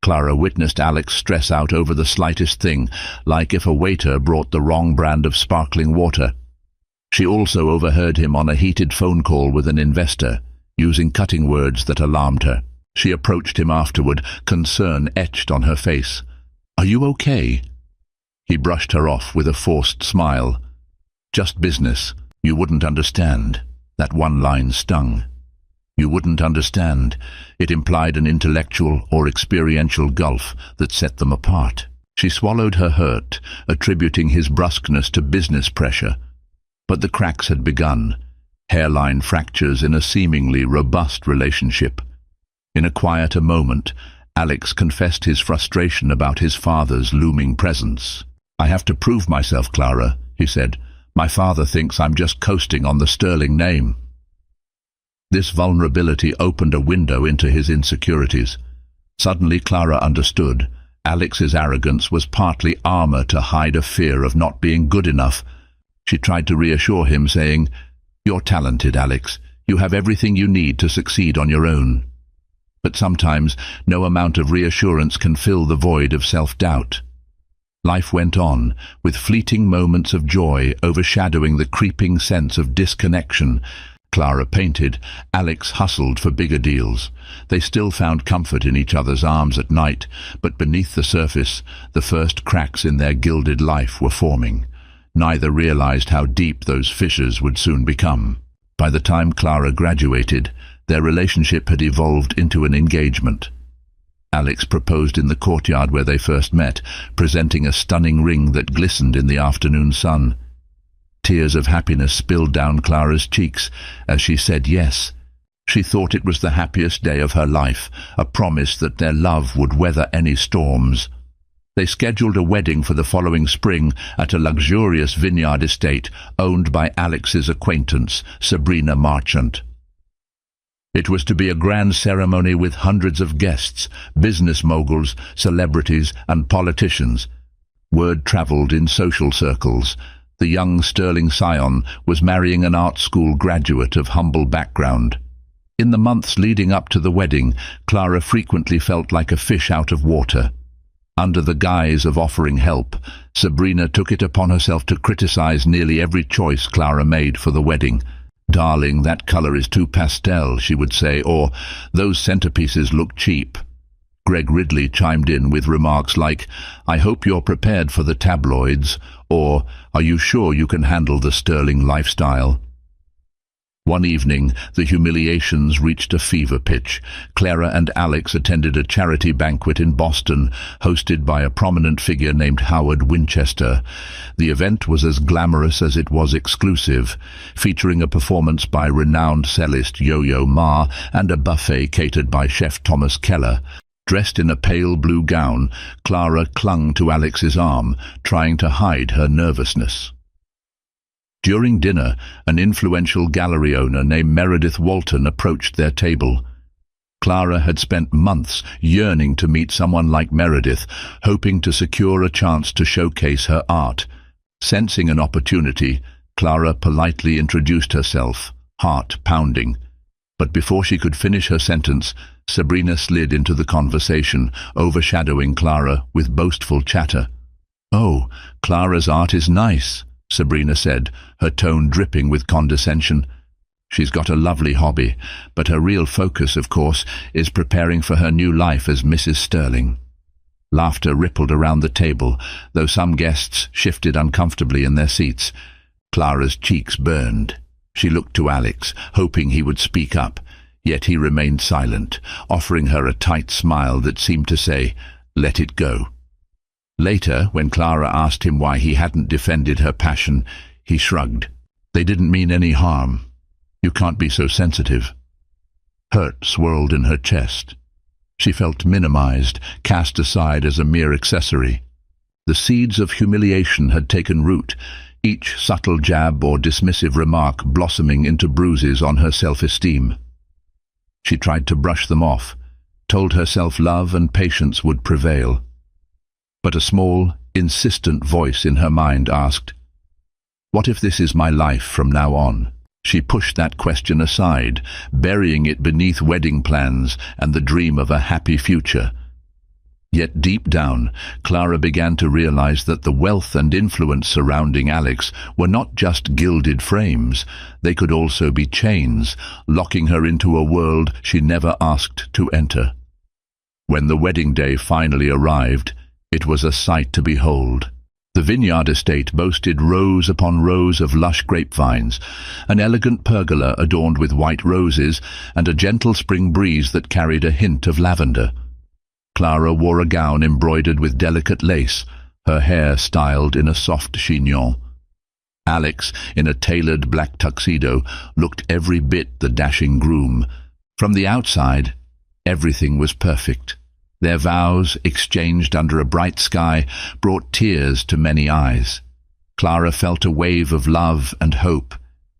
Clara witnessed Alex stress out over the slightest thing, like if a waiter brought the wrong brand of sparkling water. She also overheard him on a heated phone call with an investor, using cutting words that alarmed her. She approached him afterward, concern etched on her face. "Are you okay?" He brushed her off with a forced smile. "Just business. You wouldn't understand." That one line stung. You wouldn't understand. It implied an intellectual or experiential gulf that set them apart. She swallowed her hurt, attributing his brusqueness to business pressure. But the cracks had begun, hairline fractures in a seemingly robust relationship. In a quieter moment, Alex confessed his frustration about his father's looming presence. "I have to prove myself, Clara," he said. "My father thinks I'm just coasting on the sterling name." This vulnerability opened a window into his insecurities. Suddenly Clara understood. Alex's arrogance was partly armor to hide a fear of not being good enough. She tried to reassure him, saying, "You're talented, Alex. You have everything you need to succeed on your own." But sometimes no amount of reassurance can fill the void of self-doubt. Life went on, with fleeting moments of joy overshadowing the creeping sense of disconnection. Clara painted, Alex hustled for bigger deals. They still found comfort in each other's arms at night, but beneath the surface, the first cracks in their gilded life were forming. Neither realized how deep those fissures would soon become. By the time Clara graduated, their relationship had evolved into an engagement. Alex proposed in the courtyard where they first met, presenting a stunning ring that glistened in the afternoon sun. Tears of happiness spilled down Clara's cheeks as she said yes. She thought it was the happiest day of her life, a promise that their love would weather any storms. They scheduled a wedding for the following spring at a luxurious vineyard estate owned by Alex's acquaintance, Sabrina Marchant. It was to be a grand ceremony with hundreds of guests, business moguls, celebrities, and politicians. Word travelled in social circles. The young sterling scion was marrying an art school graduate of humble background. In the months leading up to the wedding, Clara frequently felt like a fish out of water. Under the guise of offering help, Sabrina took it upon herself to criticize nearly every choice Clara made for the wedding. "Darling, that colour is too pastel," she would say, or "those centerpieces look cheap." Greg Ridley chimed in with remarks like, "I hope you're prepared for the tabloids," or "Are you sure you can handle the sterling lifestyle?" One evening, the humiliations reached a fever pitch. Clara and Alex attended a charity banquet in Boston, hosted by a prominent figure named Howard Winchester. The event was as glamorous as it was exclusive, featuring a performance by renowned cellist Yo-Yo Ma and a buffet catered by chef Thomas Keller. Dressed in a pale blue gown, Clara clung to Alex's arm, trying to hide her nervousness. During dinner, an influential gallery owner named Meredith Walton approached their table. Clara had spent months yearning to meet someone like Meredith, hoping to secure a chance to showcase her art. Sensing an opportunity, Clara politely introduced herself, heart pounding. But before she could finish her sentence, Sabrina slid into the conversation, overshadowing Clara with boastful chatter. "Oh, Clara's art is nice," Sabrina said, her tone dripping with condescension. "She's got a lovely hobby, but her real focus, of course, is preparing for her new life as Mrs. Sterling." Laughter rippled around the table, though some guests shifted uncomfortably in their seats. Clara's cheeks burned. She looked to Alex, hoping he would speak up, yet he remained silent, offering her a tight smile that seemed to say, "Let it go." Later, when Clara asked him why he hadn't defended her passion, he shrugged. "They didn't mean any harm. You can't be so sensitive." Hurt swirled in her chest. She felt minimized, cast aside as a mere accessory. The seeds of humiliation had taken root, each subtle jab or dismissive remark blossoming into bruises on her self-esteem. She tried to brush them off, told herself love and patience would prevail. But a small, insistent voice in her mind asked, "What if this is my life from now on?" She pushed that question aside, burying it beneath wedding plans and the dream of a happy future. Yet deep down, Clara began to realize that the wealth and influence surrounding Alex were not just gilded frames. They could also be chains, locking her into a world she never asked to enter. When the wedding day finally arrived, it was a sight to behold. The vineyard estate boasted rows upon rows of lush grapevines, an elegant pergola adorned with white roses, and a gentle spring breeze that carried a hint of lavender. Clara wore a gown embroidered with delicate lace, her hair styled in a soft chignon. Alex, in a tailored black tuxedo, looked every bit the dashing groom. From the outside, everything was perfect. Their vows, exchanged under a bright sky, brought tears to many eyes. Clara felt a wave of love and hope,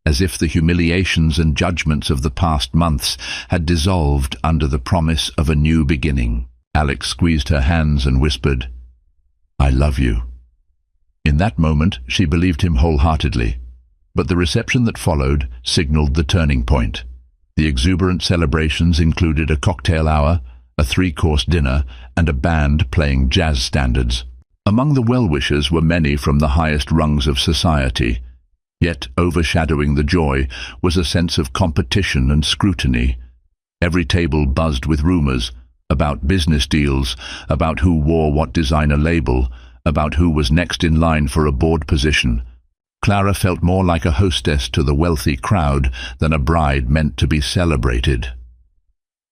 as if the humiliations and judgments of the past months had dissolved under the promise of a new beginning. Alex squeezed her hands and whispered, "I love you." In that moment, she believed him wholeheartedly. But the reception that followed signaled the turning point. The exuberant celebrations included a cocktail hour, a 3-course dinner, and a band playing jazz standards. Among the well-wishers were many from the highest rungs of society. Yet overshadowing the joy was a sense of competition and scrutiny. Every table buzzed with rumors about business deals, about who wore what designer label, about who was next in line for a board position. Clara felt more like a hostess to the wealthy crowd than a bride meant to be celebrated.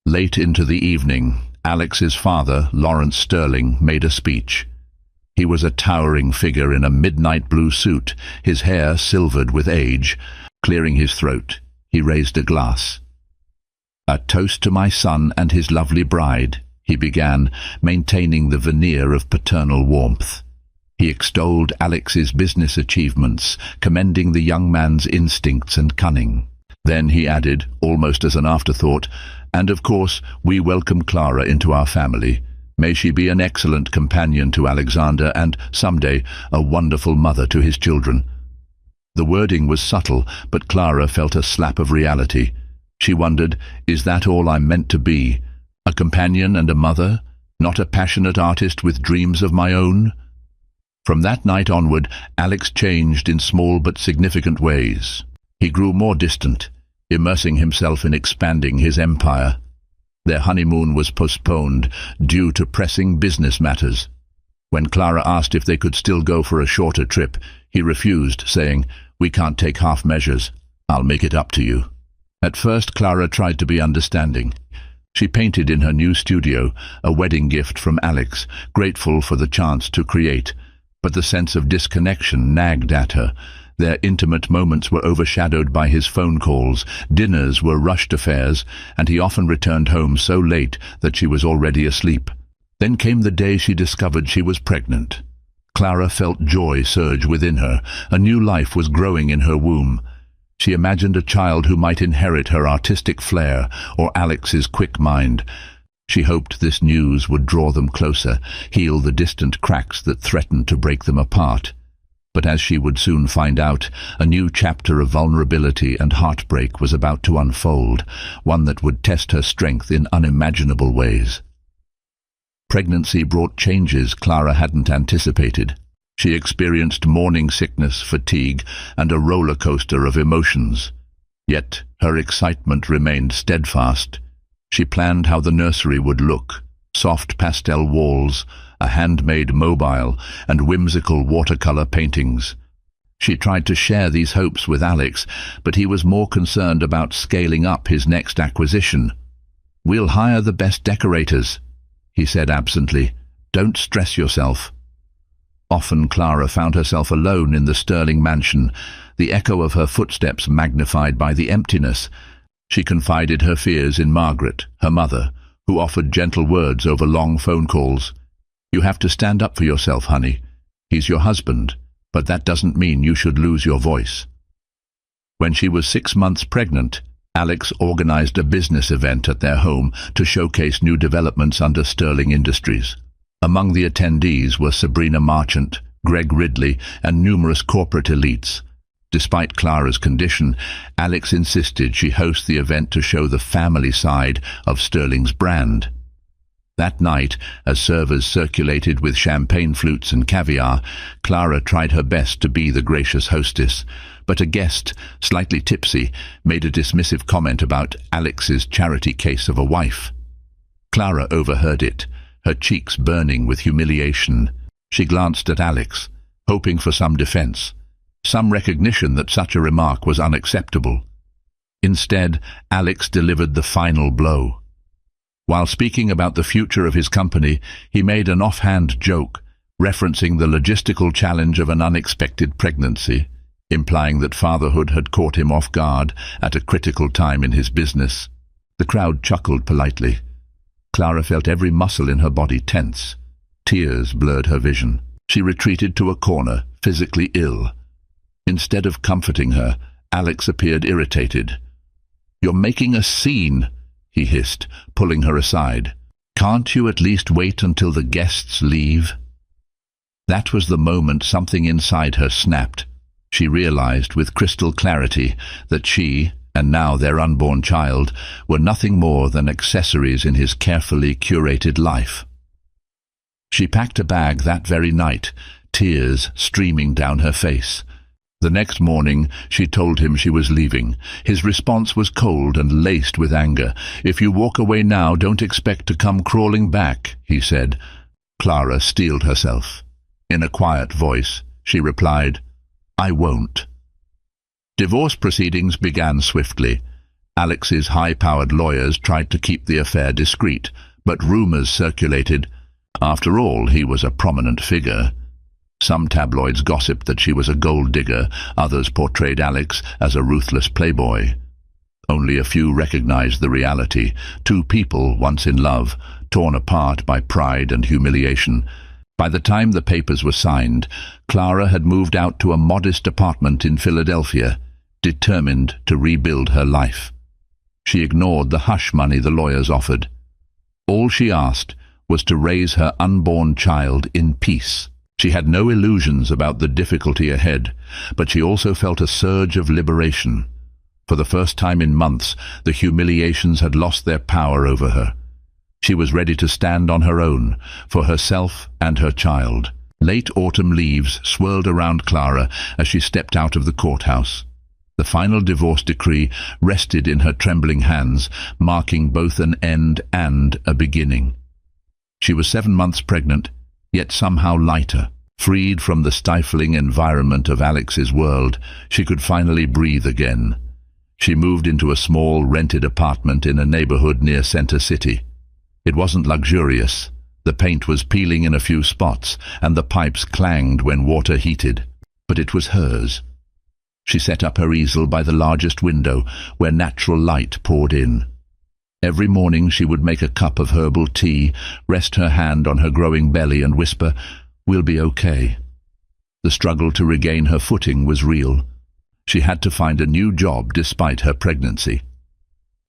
Late into the evening, Alex's father, Lawrence Sterling, made a speech. He was a towering figure in a midnight blue suit, his hair silvered with age. Clearing his throat, he raised a glass. "A toast to my son and his lovely bride," he began, maintaining the veneer of paternal warmth. He extolled Alex's business achievements, commending the young man's instincts and cunning. Then he added, almost as an afterthought, "And of course, we welcome Clara into our family. May she be an excellent companion to Alexander and, someday, a wonderful mother to his children." The wording was subtle, but Clara felt a slap of reality. She wondered, is that all I'm meant to be? A companion and a mother? Not a passionate artist with dreams of my own? From that night onward, Alex changed in small but significant ways. He grew more distant, immersing himself in expanding his empire. Their honeymoon was postponed due to pressing business matters. When Clara asked if they could still go for a shorter trip, he refused, saying, "We can't take half measures. I'll make it up to you." At first, Clara tried to be understanding. She painted in her new studio, a wedding gift from Alex, grateful for the chance to create. But the sense of disconnection nagged at her. Their intimate moments were overshadowed by his phone calls, dinners were rushed affairs, and he often returned home so late that she was already asleep. Then came the day she discovered she was pregnant. Clara felt joy surge within her. A new life was growing in her womb. She imagined a child who might inherit her artistic flair or Alex's quick mind. She hoped this news would draw them closer, heal the distant cracks that threatened to break them apart. But as she would soon find out, a new chapter of vulnerability and heartbreak was about to unfold, one that would test her strength in unimaginable ways. Pregnancy brought changes Clara hadn't anticipated. She experienced morning sickness, fatigue, and a roller coaster of emotions. Yet her excitement remained steadfast. She planned how the nursery would look: soft pastel walls, a handmade mobile, and whimsical watercolor paintings. She tried to share these hopes with Alex, but he was more concerned about scaling up his next acquisition. "We'll hire the best decorators," he said absently. "Don't stress yourself." Often Clara found herself alone in the Sterling mansion, the echo of her footsteps magnified by the emptiness. She confided her fears in Margaret, her mother, who offered gentle words over long phone calls. "You have to stand up for yourself, honey. He's your husband, but that doesn't mean you should lose your voice." When she was 6 months pregnant, Alex organized a business event at their home to showcase new developments under Sterling Industries. Among the attendees were Sabrina Marchant, Greg Ridley, and numerous corporate elites. Despite Clara's condition, Alex insisted she host the event to show the family side of Sterling's brand. That night, as servers circulated with champagne flutes and caviar, Clara tried her best to be the gracious hostess. But a guest, slightly tipsy, made a dismissive comment about Alex's charity case of a wife. Clara overheard it, her cheeks burning with humiliation. She glanced at Alex, hoping for some defense, some recognition that such a remark was unacceptable. Instead, Alex delivered the final blow. While speaking about the future of his company, he made an offhand joke, referencing the logistical challenge of an unexpected pregnancy, implying that fatherhood had caught him off guard at a critical time in his business. The crowd chuckled politely. Clara felt every muscle in her body tense. Tears blurred her vision. She retreated to a corner, physically ill. Instead of comforting her, Alex appeared irritated. "You're making a scene," he hissed, pulling her aside. "Can't you at least wait until the guests leave?" That was the moment something inside her snapped. She realized with crystal clarity that she, and now their unborn child, were nothing more than accessories in his carefully curated life. She packed a bag that very night, tears streaming down her face. The next morning, she told him she was leaving. His response was cold and laced with anger. "If you walk away now, don't expect to come crawling back," he said. Clara steeled herself. In a quiet voice, she replied, "I won't." Divorce proceedings began swiftly. Alex's high-powered lawyers tried to keep the affair discreet, but rumors circulated. After all, he was a prominent figure. Some tabloids gossiped that she was a gold digger, others portrayed Alex as a ruthless playboy. Only a few recognized the reality: two people once in love, torn apart by pride and humiliation. By the time the papers were signed, Clara had moved out to a modest apartment in Philadelphia. determined to rebuild her life. She ignored the hush money the lawyers offered. All she asked was to raise her unborn child in peace. She had no illusions about the difficulty ahead, but she also felt a surge of liberation. For the first time in months, the humiliations had lost their power over her. She was ready to stand on her own, for herself and her child. Late autumn leaves swirled around Clara as she stepped out of the courthouse. The final divorce decree rested in her trembling hands, marking both an end and a beginning. She was 7 months pregnant, yet somehow lighter. Freed from the stifling environment of Alex's world, she could finally breathe again. She moved into a small rented apartment in a neighborhood near Center City. It wasn't luxurious. The paint was peeling in a few spots, and the pipes clanged when water heated. But it was hers. She set up her easel by the largest window, where natural light poured in. Every morning she would make a cup of herbal tea, rest her hand on her growing belly and whisper, "We'll be okay." The struggle to regain her footing was real. She had to find a new job despite her pregnancy.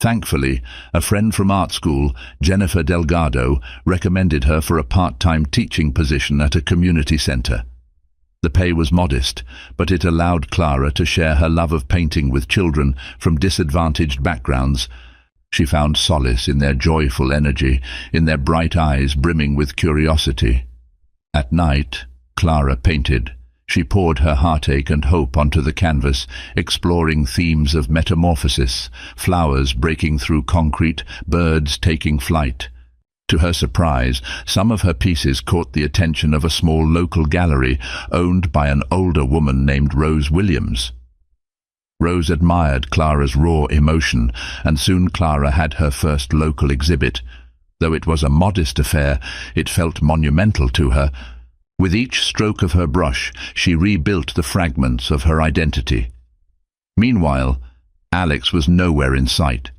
Thankfully, a friend from art school, Jennifer Delgado, recommended her for a part-time teaching position at a community center. The pay was modest, but it allowed Clara to share her love of painting with children from disadvantaged backgrounds. She found solace in their joyful energy, in their bright eyes brimming with curiosity. At night, Clara painted. She poured her heartache and hope onto the canvas, exploring themes of metamorphosis, flowers breaking through concrete, birds taking flight. To her surprise, some of her pieces caught the attention of a small local gallery owned by an older woman named Rose Williams. Rose admired Clara's raw emotion, and soon Clara had her first local exhibit. Though it was a modest affair, it felt monumental to her. With each stroke of her brush, she rebuilt the fragments of her identity. Meanwhile, Alex was nowhere in sight.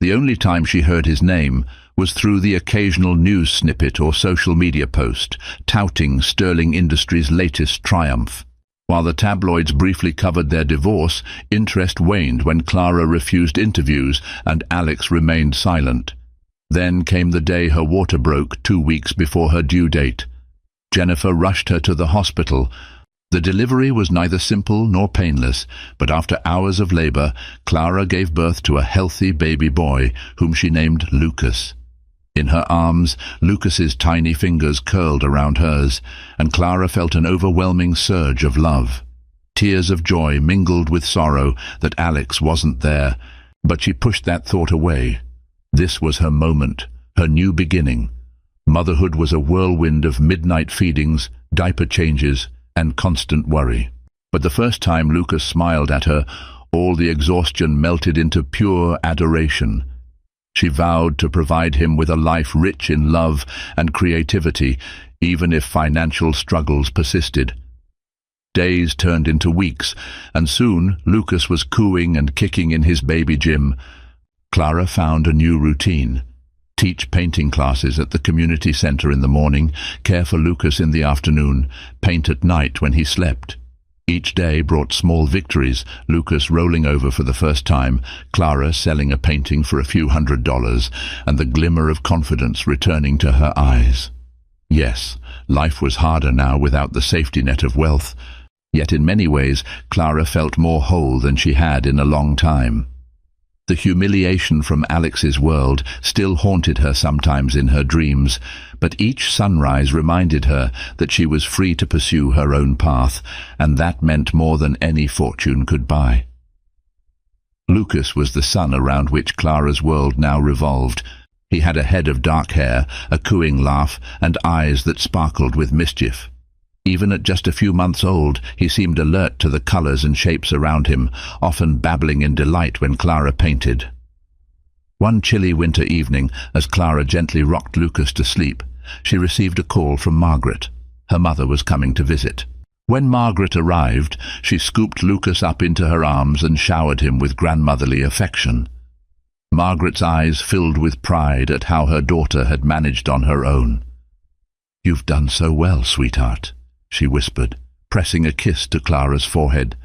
The only time she heard his name was through the occasional news snippet or social media post, touting Sterling Industries' latest triumph. While the tabloids briefly covered their divorce, interest waned when Clara refused interviews and Alex remained silent. Then came the day her water broke 2 weeks before her due date. Jennifer rushed her to the hospital. The delivery was neither simple nor painless, but after hours of labor, Clara gave birth to a healthy baby boy, whom she named Lucas. In her arms, Lucas's tiny fingers curled around hers, and Clara felt an overwhelming surge of love. Tears of joy mingled with sorrow that Alex wasn't there, but she pushed that thought away. This was her moment, her new beginning. Motherhood was a whirlwind of midnight feedings, diaper changes, and constant worry. But the first time Lucas smiled at her, all the exhaustion melted into pure adoration. She vowed to provide him with a life rich in love and creativity, even if financial struggles persisted. Days turned into weeks, and soon Lucas was cooing and kicking in his baby gym. Clara found a new routine. Teach painting classes at the community center in the morning, care for Lucas in the afternoon, paint at night when he slept. Each day brought small victories, Lucas rolling over for the first time, Clara selling a painting for a few $100s, and the glimmer of confidence returning to her eyes. Yes, life was harder now without the safety net of wealth, yet in many ways Clara felt more whole than she had in a long time. The humiliation from Alex's world still haunted her sometimes in her dreams, but each sunrise reminded her that she was free to pursue her own path, and that meant more than any fortune could buy. Lucas was the sun around which Clara's world now revolved. He had a head of dark hair, a cooing laugh, and eyes that sparkled with mischief. Even at just a few months old, he seemed alert to the colors and shapes around him, often babbling in delight when Clara painted. One chilly winter evening, as Clara gently rocked Lucas to sleep, she received a call from Margaret. Her mother was coming to visit. When Margaret arrived, she scooped Lucas up into her arms and showered him with grandmotherly affection. Margaret's eyes filled with pride at how her daughter had managed on her own. "You've done so well, sweetheart," she whispered, pressing a kiss to Clara's forehead.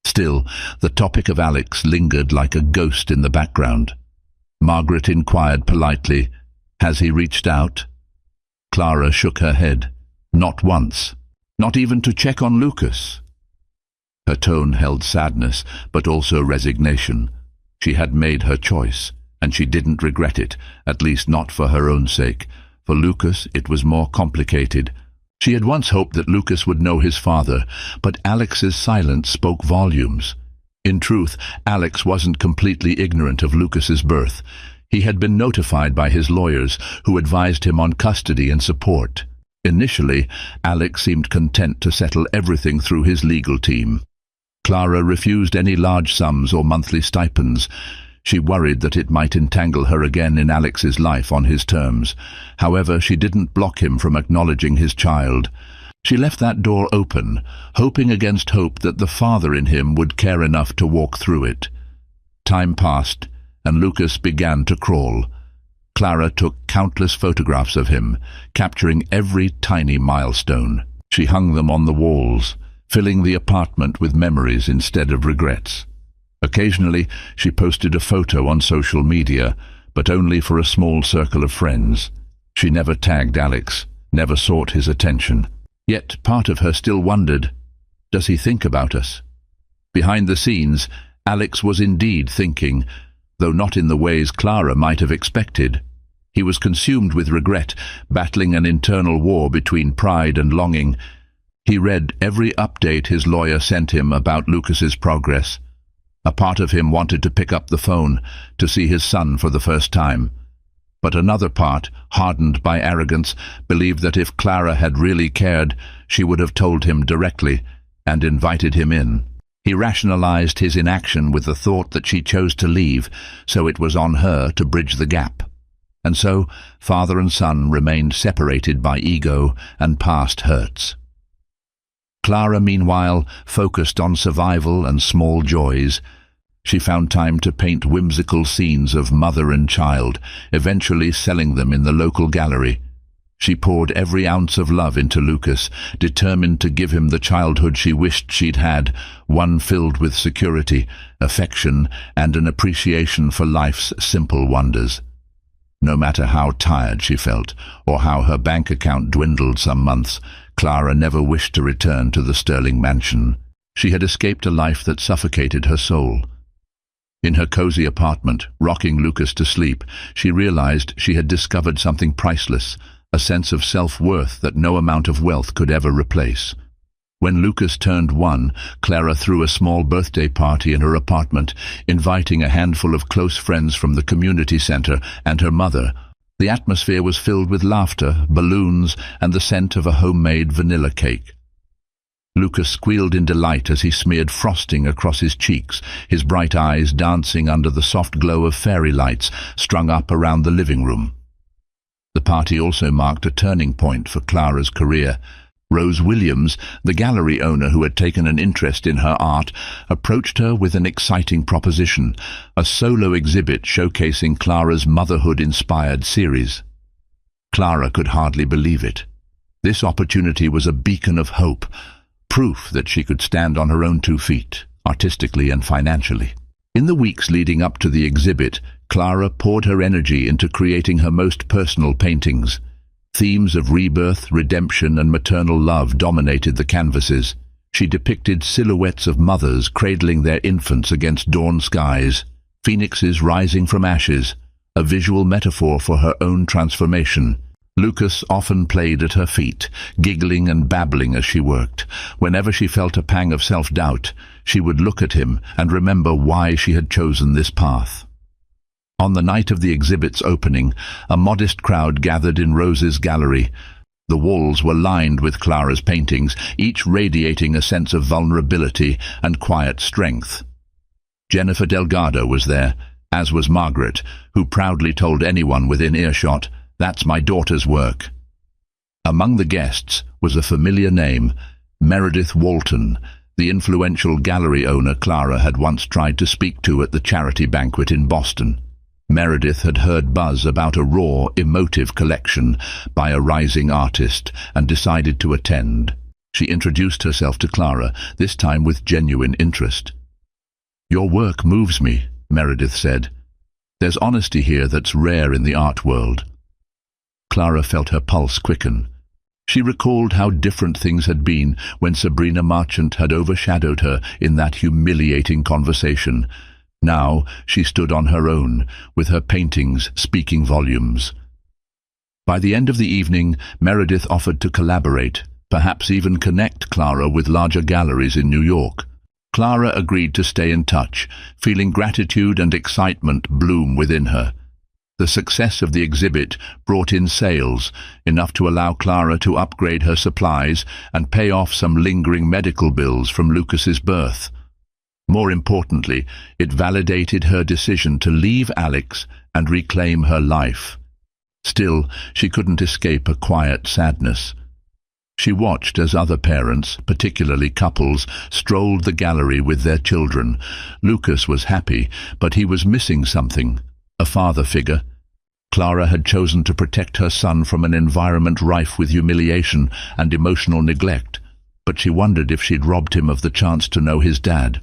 Still, the topic of Alex lingered like a ghost in the background. Margaret inquired politely, "Has he reached out?" Clara shook her head. Not once. Not even to check on Lucas. Her tone held sadness, but also resignation. She had made her choice, and she didn't regret it, at least not for her own sake. For Lucas, it was more complicated. She had once hoped that Lucas would know his father, but Alex's silence spoke volumes. In truth, Alex wasn't completely ignorant of Lucas's birth. He had been notified by his lawyers, who advised him on custody and support. Initially, Alex seemed content to settle everything through his legal team. Clara refused any large sums or monthly stipends. She worried that it might entangle her again in Alex's life on his terms. However, she didn't block him from acknowledging his child. She left that door open, hoping against hope that the father in him would care enough to walk through it. Time passed, and Lucas began to crawl. Clara took countless photographs of him, capturing every tiny milestone. She hung them on the walls, filling the apartment with memories instead of regrets. Occasionally, she posted a photo on social media, but only for a small circle of friends. She never tagged Alex, never sought his attention. Yet part of her still wondered, does he think about us? Behind the scenes, Alex was indeed thinking, though not in the ways Clara might have expected. He was consumed with regret, battling an internal war between pride and longing. He read every update his lawyer sent him about Lucas's progress. A part of him wanted to pick up the phone, to see his son for the first time. But another part, hardened by arrogance, believed that if Clara had really cared, she would have told him directly and invited him in. He rationalized his inaction with the thought that she chose to leave, so it was on her to bridge the gap. And so, father and son remained separated by ego and past hurts. Clara, meanwhile, focused on survival and small joys. She found time to paint whimsical scenes of mother and child, eventually selling them in the local gallery. She poured every ounce of love into Lucas, determined to give him the childhood she wished she'd had, one filled with security, affection, and an appreciation for life's simple wonders. No matter how tired she felt, or how her bank account dwindled some months, Clara never wished to return to the Sterling mansion. She had escaped a life that suffocated her soul. In her cozy apartment, rocking Lucas to sleep, she realized she had discovered something priceless, a sense of self-worth that no amount of wealth could ever replace. When Lucas turned 1, Clara threw a small birthday party in her apartment, inviting a handful of close friends from the community center and her mother. The atmosphere was filled with laughter, balloons, and the scent of a homemade vanilla cake. Lucas squealed in delight as he smeared frosting across his cheeks, his bright eyes dancing under the soft glow of fairy lights strung up around the living room. The party also marked a turning point for Clara's career. Rose Williams, the gallery owner who had taken an interest in her art, approached her with an exciting proposition, a solo exhibit showcasing Clara's motherhood-inspired series. Clara could hardly believe it. This opportunity was a beacon of hope, proof that she could stand on her own 2 feet, artistically and financially. In the weeks leading up to the exhibit, Clara poured her energy into creating her most personal paintings. Themes of rebirth, redemption, and maternal love dominated the canvases. She depicted silhouettes of mothers cradling their infants against dawn skies, phoenixes rising from ashes, a visual metaphor for her own transformation. Lucas often played at her feet, giggling and babbling as she worked. Whenever she felt a pang of self-doubt, she would look at him and remember why she had chosen this path. On the night of the exhibit's opening, a modest crowd gathered in Rose's gallery. The walls were lined with Clara's paintings, each radiating a sense of vulnerability and quiet strength. Jennifer Delgado was there, as was Margaret, who proudly told anyone within earshot, "That's my daughter's work." Among the guests was a familiar name, Meredith Walton, the influential gallery owner Clara had once tried to speak to at the charity banquet in Boston. Meredith had heard buzz about a raw, emotive collection by a rising artist and decided to attend. She introduced herself to Clara, this time with genuine interest. "Your work moves me," Meredith said. "There's honesty here that's rare in the art world." Clara felt her pulse quicken. She recalled how different things had been when Sabrina Marchant had overshadowed her in that humiliating conversation. Now she stood on her own, with her paintings speaking volumes. By the end of the evening, Meredith offered to collaborate, perhaps even connect Clara with larger galleries in New York. Clara agreed to stay in touch, feeling gratitude and excitement bloom within her. The success of the exhibit brought in sales, enough to allow Clara to upgrade her supplies and pay off some lingering medical bills from Lucas's birth. More importantly, it validated her decision to leave Alex and reclaim her life. Still, she couldn't escape a quiet sadness. She watched as other parents, particularly couples, strolled the gallery with their children. Lucas was happy, but he was missing something. A father figure. Clara had chosen to protect her son from an environment rife with humiliation and emotional neglect, but she wondered if she'd robbed him of the chance to know his dad.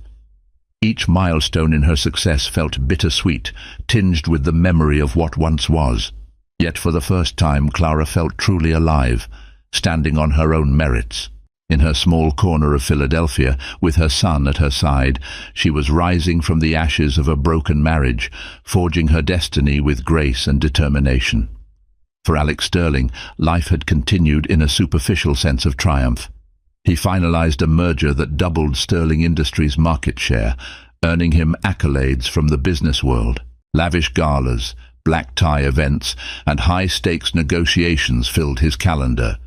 Each milestone in her success felt bittersweet, tinged with the memory of what once was. Yet for the first time, Clara felt truly alive, standing on her own merits. In her small corner of Philadelphia, with her son at her side, she was rising from the ashes of a broken marriage, forging her destiny with grace and determination. For Alex Sterling, life had continued in a superficial sense of triumph. He finalized a merger that doubled Sterling Industries' market share, earning him accolades from the business world. Lavish galas, black-tie events, and high-stakes negotiations filled his calendar.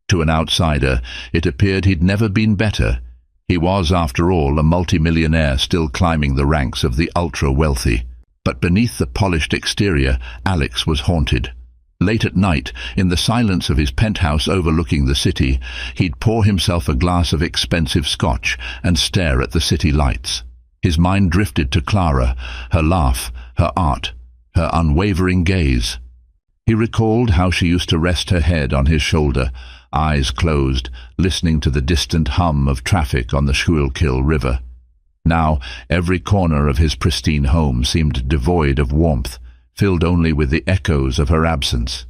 To an outsider, it appeared he'd never been better. He was, after all, a multimillionaire still climbing the ranks of the ultra-wealthy. But beneath the polished exterior, Alex was haunted. Late at night, in the silence of his penthouse overlooking the city, he'd pour himself a glass of expensive scotch and stare at the city lights. His mind drifted to Clara, her laugh, her art, her unwavering gaze. He recalled how she used to rest her head on his shoulder, eyes closed, listening to the distant hum of traffic on the Schuylkill River. Now, every corner of his pristine home seemed devoid of warmth, filled only with the echoes of her absence.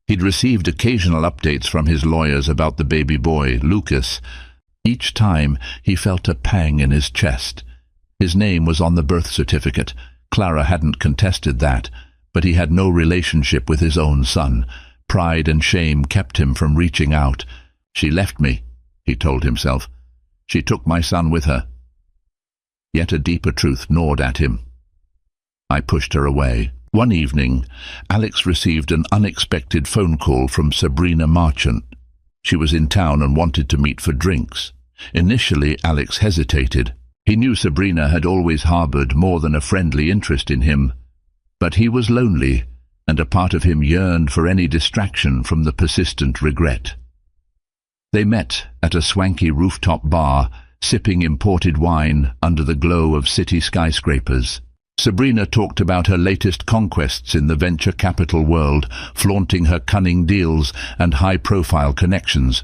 He'd received occasional updates from his lawyers about the baby boy, Lucas. Each time, he felt a pang in his chest. His name was on the birth certificate. Clara hadn't contested that, but he had no relationship with his own son. Pride and shame kept him from reaching out. "She left me," he told himself. "She took my son with her." Yet a deeper truth gnawed at him. "I pushed her away." One evening, Alex received an unexpected phone call from Sabrina Marchant. She was in town and wanted to meet for drinks. Initially, Alex hesitated. He knew Sabrina had always harbored more than a friendly interest in him. But he was lonely, and a part of him yearned for any distraction from the persistent regret. They met at a swanky rooftop bar, sipping imported wine under the glow of city skyscrapers. Sabrina talked about her latest conquests in the venture capital world, flaunting her cunning deals and high-profile connections.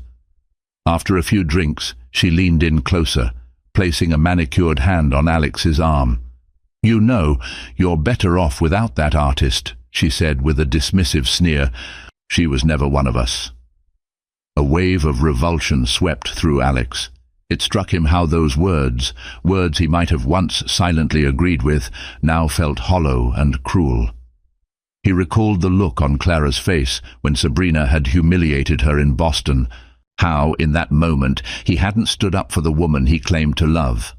After a few drinks, she leaned in closer, placing a manicured hand on Alex's arm. "You know, you're better off without that artist," she said with a dismissive sneer. "She was never one of us." A wave of revulsion swept through Alex. It struck him how those words he might have once silently agreed with, now felt hollow and cruel. He recalled the look on Clara's face when Sabrina had humiliated her in Boston, how, in that moment, he hadn't stood up for the woman he claimed to love.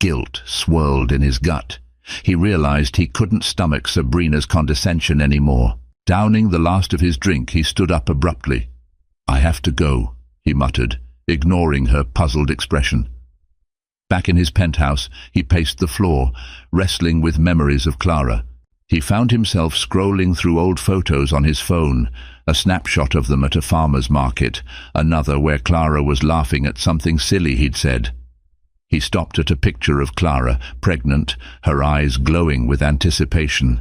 Guilt swirled in his gut. He realized he couldn't stomach Sabrina's condescension anymore. Downing the last of his drink, he stood up abruptly. "I have to go," he muttered, ignoring her puzzled expression. Back in his penthouse, he paced the floor, wrestling with memories of Clara. He found himself scrolling through old photos on his phone, a snapshot of them at a farmer's market, another where Clara was laughing at something silly he'd said. He stopped at a picture of Clara, pregnant, her eyes glowing with anticipation.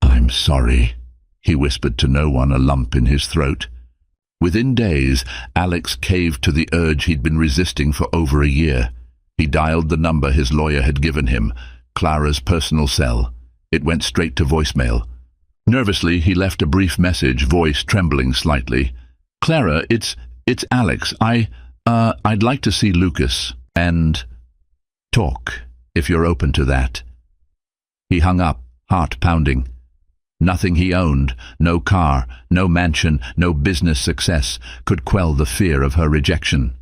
"I'm sorry," he whispered to no one, a lump in his throat. Within days, Alex caved to the urge he'd been resisting for over a year. He dialed the number his lawyer had given him, Clara's personal cell. It went straight to voicemail. Nervously, he left a brief message, voice trembling slightly. "Clara, it's Alex. I'd like to see Lucas and talk, if you're open to that." He hung up, heart pounding. Nothing he owned, no car, no mansion, no business success, could quell the fear of her rejection.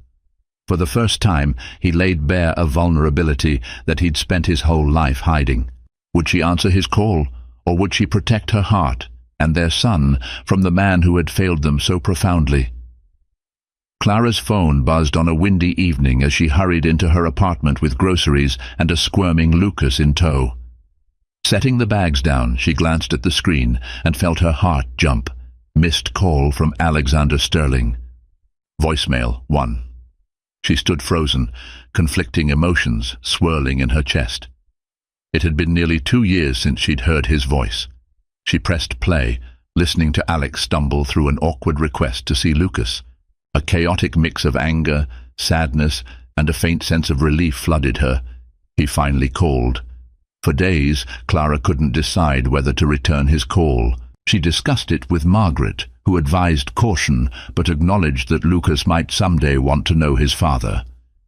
For the first time, he laid bare a vulnerability that he'd spent his whole life hiding. Would she answer his call, or would she protect her heart and their son from the man who had failed them so profoundly? Clara's phone buzzed on a windy evening as she hurried into her apartment with groceries and a squirming Lucas in tow. Setting the bags down, she glanced at the screen and felt her heart jump. Missed call from Alexander Sterling. Voicemail 1. She stood frozen, conflicting emotions swirling in her chest. It had been nearly 2 years since she'd heard his voice. She pressed play, listening to Alex stumble through an awkward request to see Lucas. A chaotic mix of anger, sadness, and a faint sense of relief flooded her. He finally called. For days, Clara couldn't decide whether to return his call. She discussed it with Margaret, who advised caution, but acknowledged that Lucas might someday want to know his father.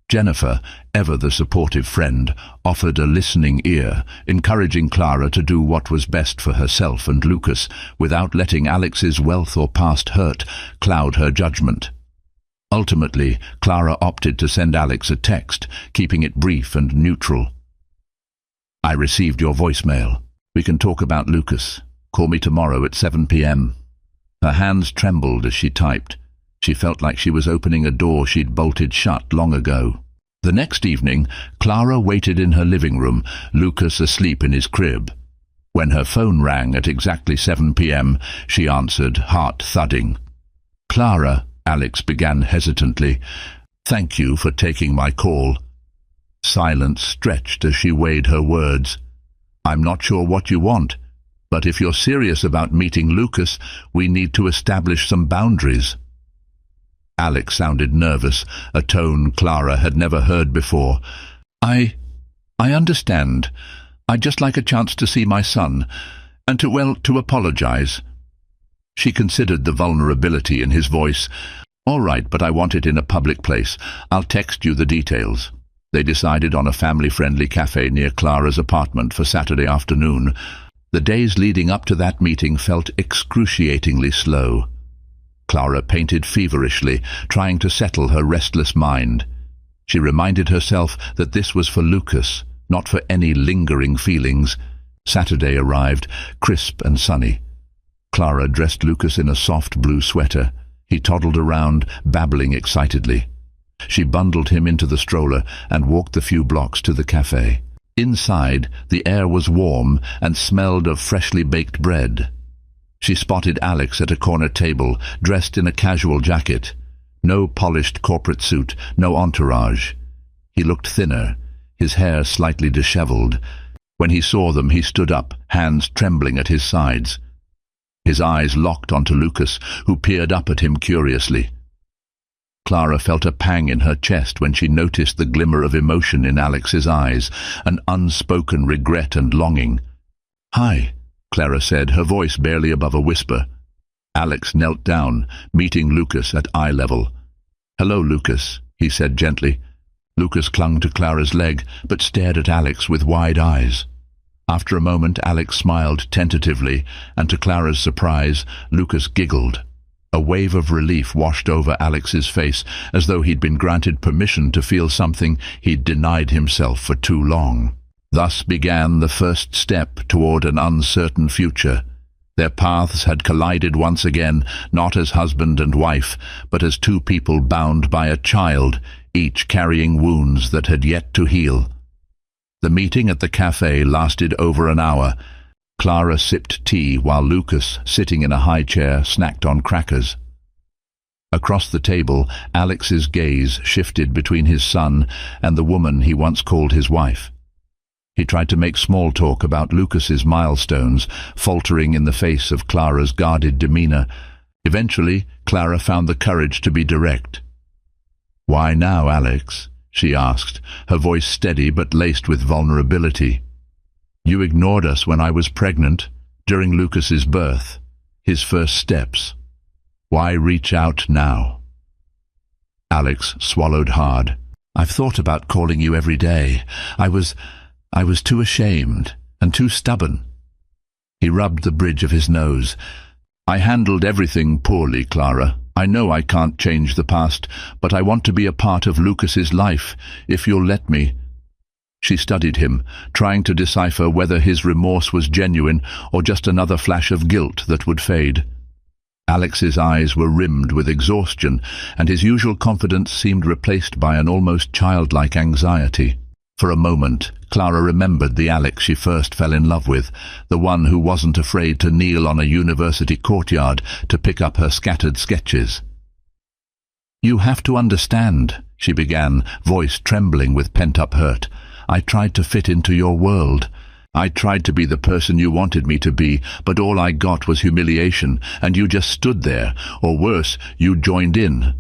Jennifer, ever the supportive friend, offered a listening ear, encouraging Clara to do what was best for herself and Lucas, without letting Alex's wealth or past hurt cloud her judgment. Ultimately, Clara opted to send Alex a text, keeping it brief and neutral. "I received your voicemail. We can talk about Lucas. Call me tomorrow at 7 p.m. Her hands trembled as she typed. She felt like she was opening a door she'd bolted shut long ago. The next evening, Clara waited in her living room, Lucas asleep in his crib. When her phone rang at exactly 7 p.m., she answered, heart thudding. "Clara," Alex began hesitantly, "thank you for taking my call." Silence stretched as she weighed her words. "I'm not sure what you want, but if you're serious about meeting Lucas, we need to establish some boundaries." Alex sounded nervous, a tone Clara had never heard before. I understand. I'd just like a chance to see my son, and to apologize." She considered the vulnerability in his voice. "All right, but I want it in a public place. I'll text you the details." They decided on a family-friendly cafe near Clara's apartment for Saturday afternoon. The days leading up to that meeting felt excruciatingly slow. Clara painted feverishly, trying to settle her restless mind. She reminded herself that this was for Lucas, not for any lingering feelings. Saturday arrived, crisp and sunny. Clara dressed Lucas in a soft blue sweater. He toddled around, babbling excitedly. She bundled him into the stroller and walked the few blocks to the cafe. Inside, the air was warm and smelled of freshly baked bread. She spotted Alex at a corner table, dressed in a casual jacket. No polished corporate suit, no entourage. He looked thinner, his hair slightly disheveled. When he saw them, he stood up, hands trembling at his sides. His eyes locked onto Lucas, who peered up at him curiously. Clara felt a pang in her chest when she noticed the glimmer of emotion in Alex's eyes, an unspoken regret and longing. "Hi," Clara said, her voice barely above a whisper. Alex knelt down, meeting Lucas at eye level. "Hello, Lucas," he said gently. Lucas clung to Clara's leg, but stared at Alex with wide eyes. After a moment, Alex smiled tentatively, and to Clara's surprise, Lucas giggled. A wave of relief washed over Alex's face, as though he'd been granted permission to feel something he'd denied himself for too long. Thus began the first step toward an uncertain future. Their paths had collided once again, not as husband and wife, but as two people bound by a child, each carrying wounds that had yet to heal. The meeting at the cafe lasted over an hour. Clara sipped tea while Lucas, sitting in a high chair, snacked on crackers. Across the table, Alex's gaze shifted between his son and the woman he once called his wife. He tried to make small talk about Lucas's milestones, faltering in the face of Clara's guarded demeanor. Eventually, Clara found the courage to be direct. "Why now, Alex? she asked, her voice steady but laced with vulnerability. You ignored us when I was pregnant, during Lucas's birth, his first steps. Why reach out now? Alex swallowed hard. I've thought about calling you every day. I was too ashamed and too stubborn. He rubbed the bridge of his nose. I handled everything poorly, Clara. I know I can't change the past, but I want to be a part of Lucas's life, if you'll let me. She studied him, trying to decipher whether his remorse was genuine or just another flash of guilt that would fade. Alex's eyes were rimmed with exhaustion, and his usual confidence seemed replaced by an almost childlike anxiety. For a moment, Clara remembered the Alex she first fell in love with, the one who wasn't afraid to kneel on a university courtyard to pick up her scattered sketches. You have to understand, she began, voice trembling with pent-up hurt. I tried to fit into your world. I tried to be the person you wanted me to be, but all I got was humiliation, and you just stood there, or worse, you joined in.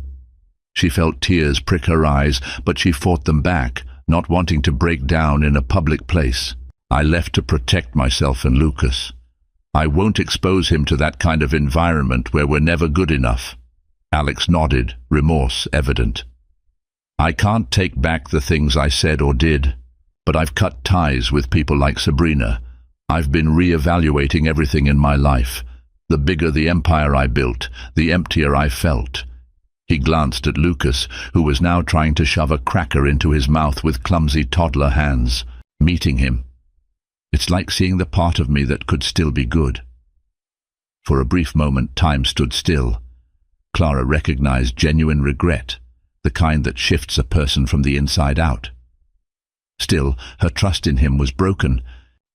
She felt tears prick her eyes, but she fought them back, not wanting to break down in a public place. I left to protect myself and Lucas. I won't expose him to that kind of environment where we're never good enough. Alex nodded, remorse evident. I can't take back the things I said or did, but I've cut ties with people like Sabrina. I've been re-evaluating everything in my life. The bigger the empire I built, the emptier I felt. He glanced at Lucas, who was now trying to shove a cracker into his mouth with clumsy toddler hands. Meeting him. It's like seeing the part of me that could still be good. For a brief moment, time stood still. Clara recognized genuine regret, the kind that shifts a person from the inside out. Still, her trust in him was broken.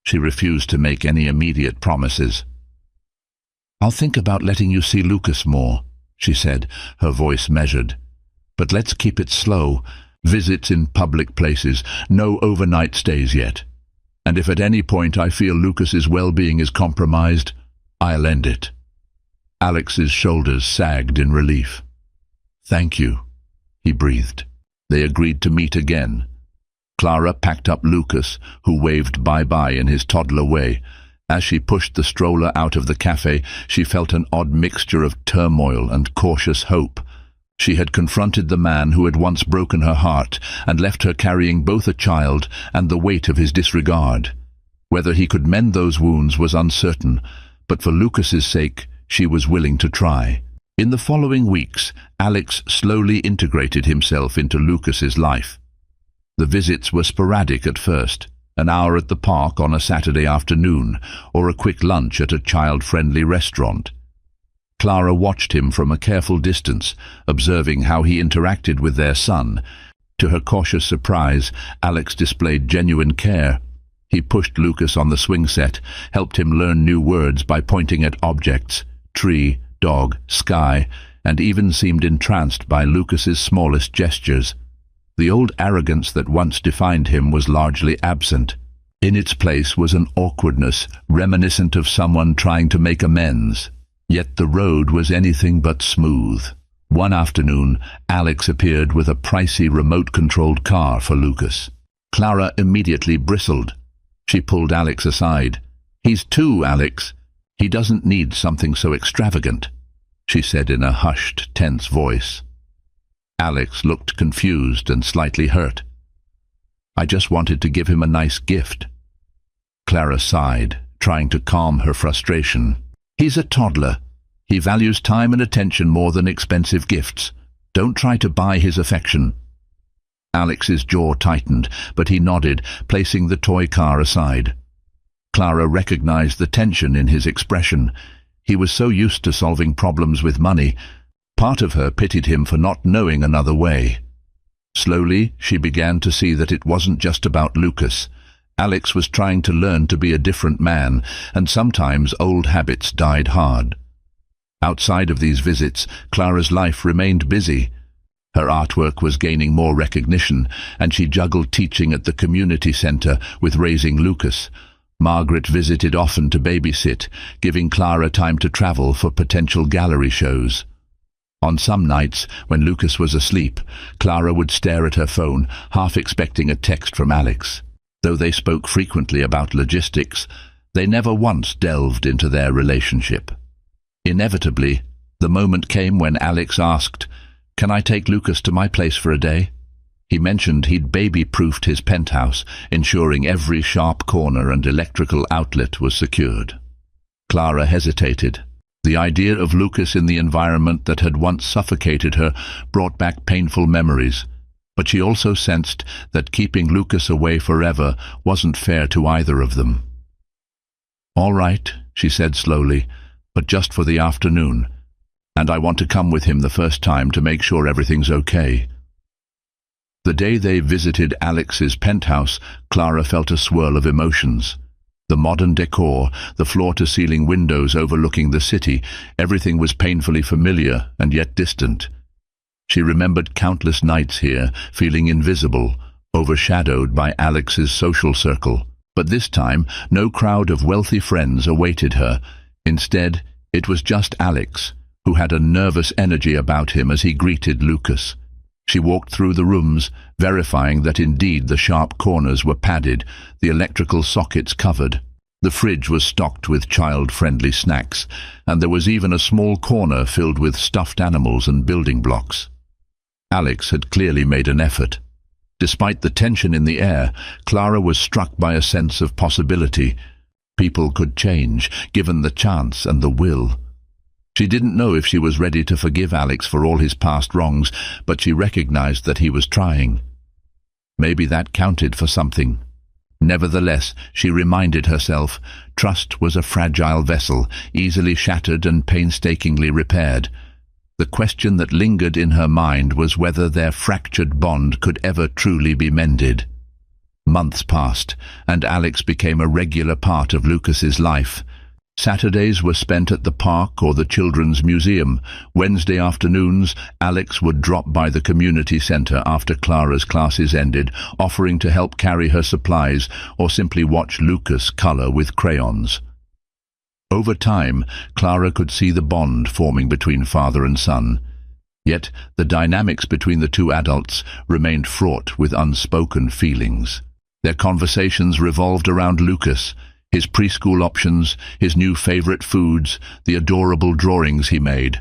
She refused to make any immediate promises. I'll think about letting you see Lucas more, she said, her voice measured. But let's keep it slow. Visits in public places, no overnight stays yet. And if at any point I feel Lucas's well-being is compromised, I'll end it. Alex's shoulders sagged in relief. Thank you, he breathed. They agreed to meet again. Clara packed up Lucas, who waved bye-bye in his toddler way. As she pushed the stroller out of the cafe, she felt an odd mixture of turmoil and cautious hope. She had confronted the man who had once broken her heart and left her carrying both a child and the weight of his disregard. Whether he could mend those wounds was uncertain, but for Lucas's sake, she was willing to try. In the following weeks, Alex slowly integrated himself into Lucas's life. The visits were sporadic at first. An hour at the park on a Saturday afternoon, or a quick lunch at a child-friendly restaurant. Clara watched him from a careful distance, observing how he interacted with their son. To her cautious surprise, Alex displayed genuine care. He pushed Lucas on the swing set, helped him learn new words by pointing at objects, tree, dog, sky, and even seemed entranced by Lucas's smallest gestures. The old arrogance that once defined him was largely absent. In its place was an awkwardness reminiscent of someone trying to make amends. Yet the road was anything but smooth. One afternoon, Alex appeared with a pricey remote-controlled car for Lucas. Clara immediately bristled. She pulled Alex aside. He's two, Alex. He doesn't need something so extravagant, she said in a hushed, tense voice. Alex looked confused and slightly hurt. I just wanted to give him a nice gift. Clara sighed, trying to calm her frustration. He's a toddler. He values time and attention more than expensive gifts. Don't try to buy his affection. Alex's jaw tightened, but he nodded, placing the toy car aside. Clara recognized the tension in his expression. He was so used to solving problems with money. Part of her pitied him for not knowing another way. Slowly, she began to see that it wasn't just about Lucas. Alex was trying to learn to be a different man, and sometimes old habits died hard. Outside of these visits, Clara's life remained busy. Her artwork was gaining more recognition, and she juggled teaching at the community center with raising Lucas. Margaret visited often to babysit, giving Clara time to travel for potential gallery shows. On some nights, when Lucas was asleep, Clara would stare at her phone, half expecting a text from Alex. Though they spoke frequently about logistics, they never once delved into their relationship. Inevitably, the moment came when Alex asked, "Can I take Lucas to my place for a day?" He mentioned he'd baby-proofed his penthouse, ensuring every sharp corner and electrical outlet was secured. Clara hesitated. The idea of Lucas in the environment that had once suffocated her brought back painful memories, but she also sensed that keeping Lucas away forever wasn't fair to either of them. "All right," she said slowly, "but just for the afternoon, and I want to come with him the first time to make sure everything's okay." The day they visited Alex's penthouse, Clara felt a swirl of emotions. The modern decor, the floor-to-ceiling windows overlooking the city, everything was painfully familiar and yet distant. She remembered countless nights here, feeling invisible, overshadowed by Alex's social circle. But this time, no crowd of wealthy friends awaited her. Instead, it was just Alex, who had a nervous energy about him as he greeted Lucas. She walked through the rooms, verifying that indeed the sharp corners were padded, the electrical sockets covered. The fridge was stocked with child-friendly snacks, and there was even a small corner filled with stuffed animals and building blocks. Alex had clearly made an effort. Despite the tension in the air, Clara was struck by a sense of possibility. People could change, given the chance and the will. She didn't know if she was ready to forgive Alex for all his past wrongs, but she recognized that he was trying. Maybe that counted for something. Nevertheless, she reminded herself, trust was a fragile vessel, easily shattered and painstakingly repaired. The question that lingered in her mind was whether their fractured bond could ever truly be mended. Months passed, and Alex became a regular part of Lucas's life. Saturdays were spent at the park or the children's museum. Wednesday afternoons, Alex would drop by the community center after Clara's classes ended, offering to help carry her supplies or simply watch Lucas color with crayons. Over time, Clara could see the bond forming between father and son. Yet the dynamics between the two adults remained fraught with unspoken feelings. Their conversations revolved around Lucas, his preschool options, his new favorite foods, the adorable drawings he made.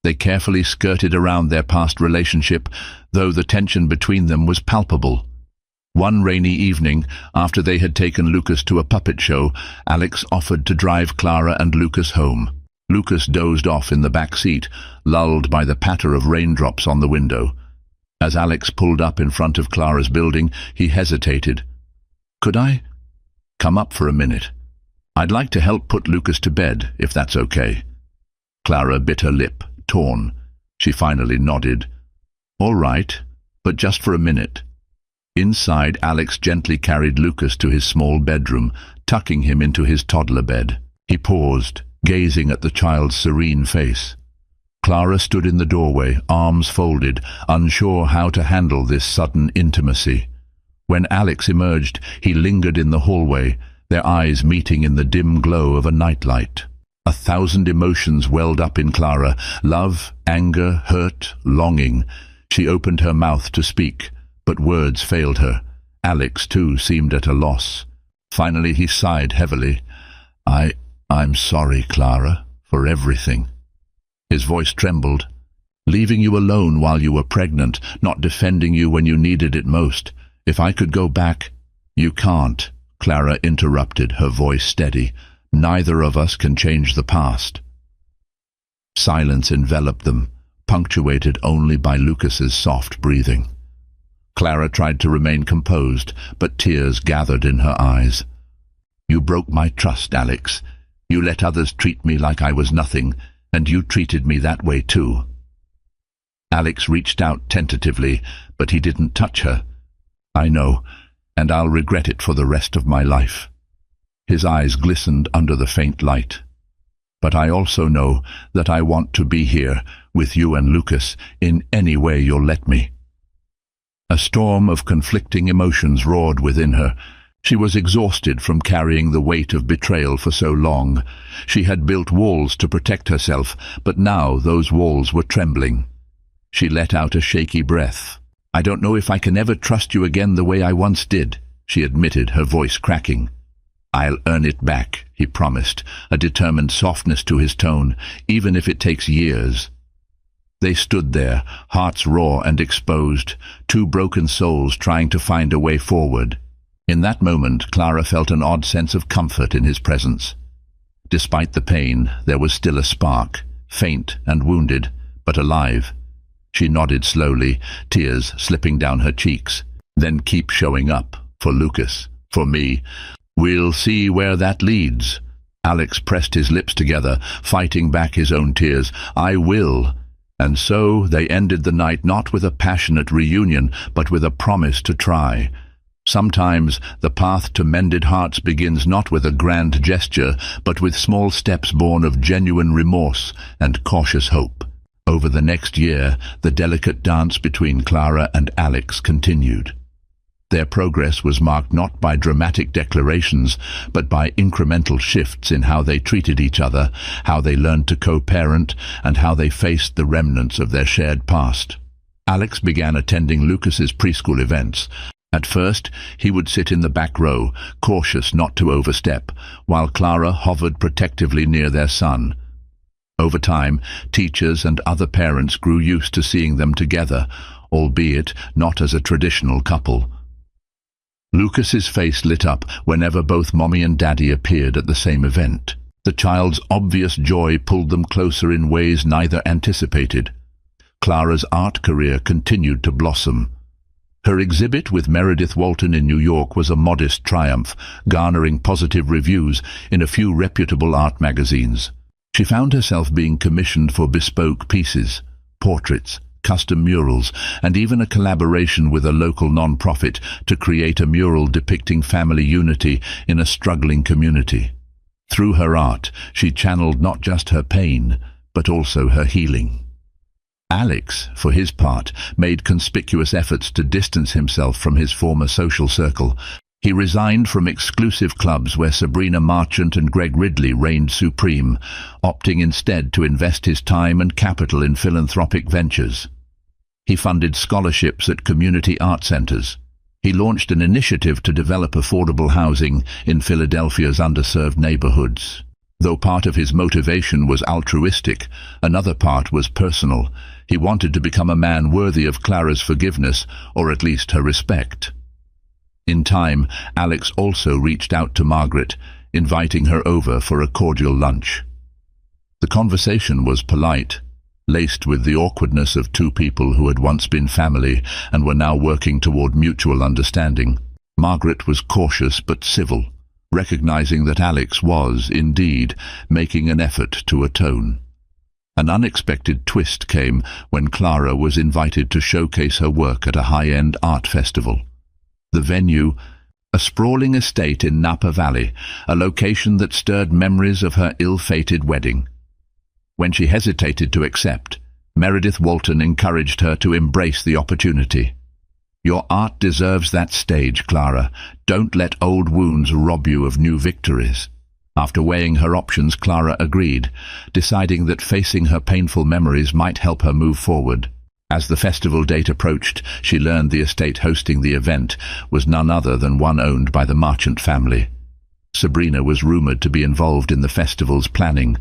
They carefully skirted around their past relationship, though the tension between them was palpable. One rainy evening, after they had taken Lucas to a puppet show, Alex offered to drive Clara and Lucas home. Lucas dozed off in the back seat, lulled by the patter of raindrops on the window. As Alex pulled up in front of Clara's building, he hesitated. "Could I come up for a minute? I'd like to help put Lucas to bed, if that's okay." Clara bit her lip, torn. She finally nodded. "All right, but just for a minute." Inside, Alex gently carried Lucas to his small bedroom, tucking him into his toddler bed. He paused, gazing at the child's serene face. Clara stood in the doorway, arms folded, unsure how to handle this sudden intimacy. When Alex emerged, he lingered in the hallway, their eyes meeting in the dim glow of a nightlight. 1,000 emotions welled up in Clara: love, anger, hurt, longing. She opened her mouth to speak, but words failed her. Alex, too, seemed at a loss. Finally he sighed heavily. I'm sorry, Clara, for everything." His voice trembled. "Leaving you alone while you were pregnant, not defending you when you needed it most. If I could go back—" "You can't," Clara interrupted, her voice steady. "Neither of us can change the past." Silence enveloped them, punctuated only by Lucas's soft breathing. Clara tried to remain composed, but tears gathered in her eyes. "You broke my trust, Alex. You let others treat me like I was nothing, and you treated me that way too." Alex reached out tentatively, but he didn't touch her. "I know, and I'll regret it for the rest of my life." His eyes glistened under the faint light. "But I also know that I want to be here, with you and Lucas, in any way you'll let me." A storm of conflicting emotions roared within her. She was exhausted from carrying the weight of betrayal for so long. She had built walls to protect herself, but now those walls were trembling. She let out a shaky breath. "I don't know if I can ever trust you again the way I once did," she admitted, her voice cracking. "I'll earn it back," he promised, a determined softness to his tone, "even if it takes years." They stood there, hearts raw and exposed, two broken souls trying to find a way forward. In that moment, Clara felt an odd sense of comfort in his presence. Despite the pain, there was still a spark, faint and wounded, but alive. She nodded slowly, tears slipping down her cheeks. "Then keep showing up, for Lucas, for me. We'll see where that leads." Alex pressed his lips together, fighting back his own tears. "I will." And so they ended the night not with a passionate reunion, but with a promise to try. Sometimes the path to mended hearts begins not with a grand gesture, but with small steps born of genuine remorse and cautious hope. Over the next year, the delicate dance between Clara and Alex continued. Their progress was marked not by dramatic declarations, but by incremental shifts in how they treated each other, how they learned to co-parent, and how they faced the remnants of their shared past. Alex began attending Lucas's preschool events. At first, he would sit in the back row, cautious not to overstep, while Clara hovered protectively near their son. Over time, teachers and other parents grew used to seeing them together, albeit not as a traditional couple. Lucas's face lit up whenever both Mommy and Daddy appeared at the same event. The child's obvious joy pulled them closer in ways neither anticipated. Clara's art career continued to blossom. Her exhibit with Meredith Walton in New York was a modest triumph, garnering positive reviews in a few reputable art magazines. She found herself being commissioned for bespoke pieces, portraits, custom murals, and even a collaboration with a local non-profit to create a mural depicting family unity in a struggling community. Through her art, she channeled not just her pain, but also her healing. Alex, for his part, made conspicuous efforts to distance himself from his former social circle. He resigned from exclusive clubs where Sabrina Marchant and Greg Ridley reigned supreme, opting instead to invest his time and capital in philanthropic ventures. He funded scholarships at community art centers. He launched an initiative to develop affordable housing in Philadelphia's underserved neighborhoods. Though part of his motivation was altruistic, another part was personal. He wanted to become a man worthy of Clara's forgiveness, or at least her respect. In time, Alex also reached out to Margaret, inviting her over for a cordial lunch. The conversation was polite, laced with the awkwardness of two people who had once been family and were now working toward mutual understanding. Margaret was cautious but civil, recognizing that Alex was, indeed, making an effort to atone. An unexpected twist came when Clara was invited to showcase her work at a high-end art festival. The venue, a sprawling estate in Napa Valley, a location that stirred memories of her ill-fated wedding. When she hesitated to accept, Meredith Walton encouraged her to embrace the opportunity. "Your art deserves that stage, Clara. Don't let old wounds rob you of new victories." After weighing her options, Clara agreed, deciding that facing her painful memories might help her move forward. As the festival date approached, she learned the estate hosting the event was none other than one owned by the Marchant family. Sabrina was rumored to be involved in the festival's planning.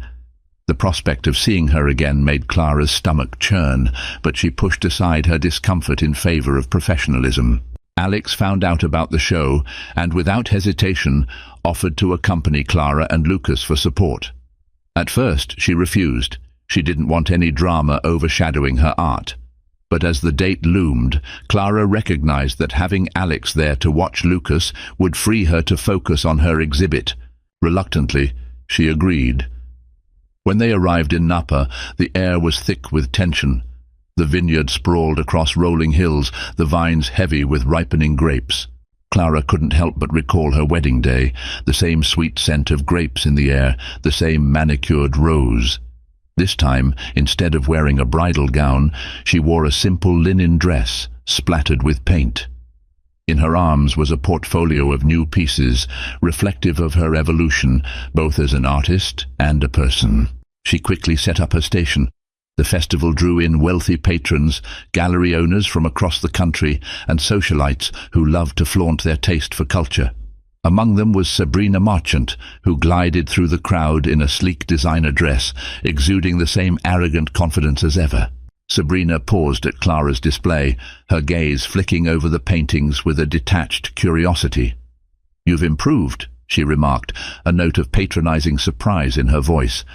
The prospect of seeing her again made Clara's stomach churn, but she pushed aside her discomfort in favor of professionalism. Alex found out about the show and, without hesitation, offered to accompany Clara and Lucas for support. At first, she refused. She didn't want any drama overshadowing her art. But as the date loomed, Clara recognized that having Alex there to watch Lucas would free her to focus on her exhibit. Reluctantly, she agreed. When they arrived in Napa, the air was thick with tension. The vineyard sprawled across rolling hills, the vines heavy with ripening grapes. Clara couldn't help but recall her wedding day, the same sweet scent of grapes in the air, the same manicured rose. This time, instead of wearing a bridal gown, she wore a simple linen dress, splattered with paint. In her arms was a portfolio of new pieces, reflective of her evolution, both as an artist and a person. She quickly set up her station. The festival drew in wealthy patrons, gallery owners from across the country, and socialites who loved to flaunt their taste for culture. Among them was Sabrina Marchant, who glided through the crowd in a sleek designer dress, exuding the same arrogant confidence as ever. Sabrina paused at Clara's display, her gaze flicking over the paintings with a detached curiosity. "You've improved," she remarked, a note of patronizing surprise in her voice.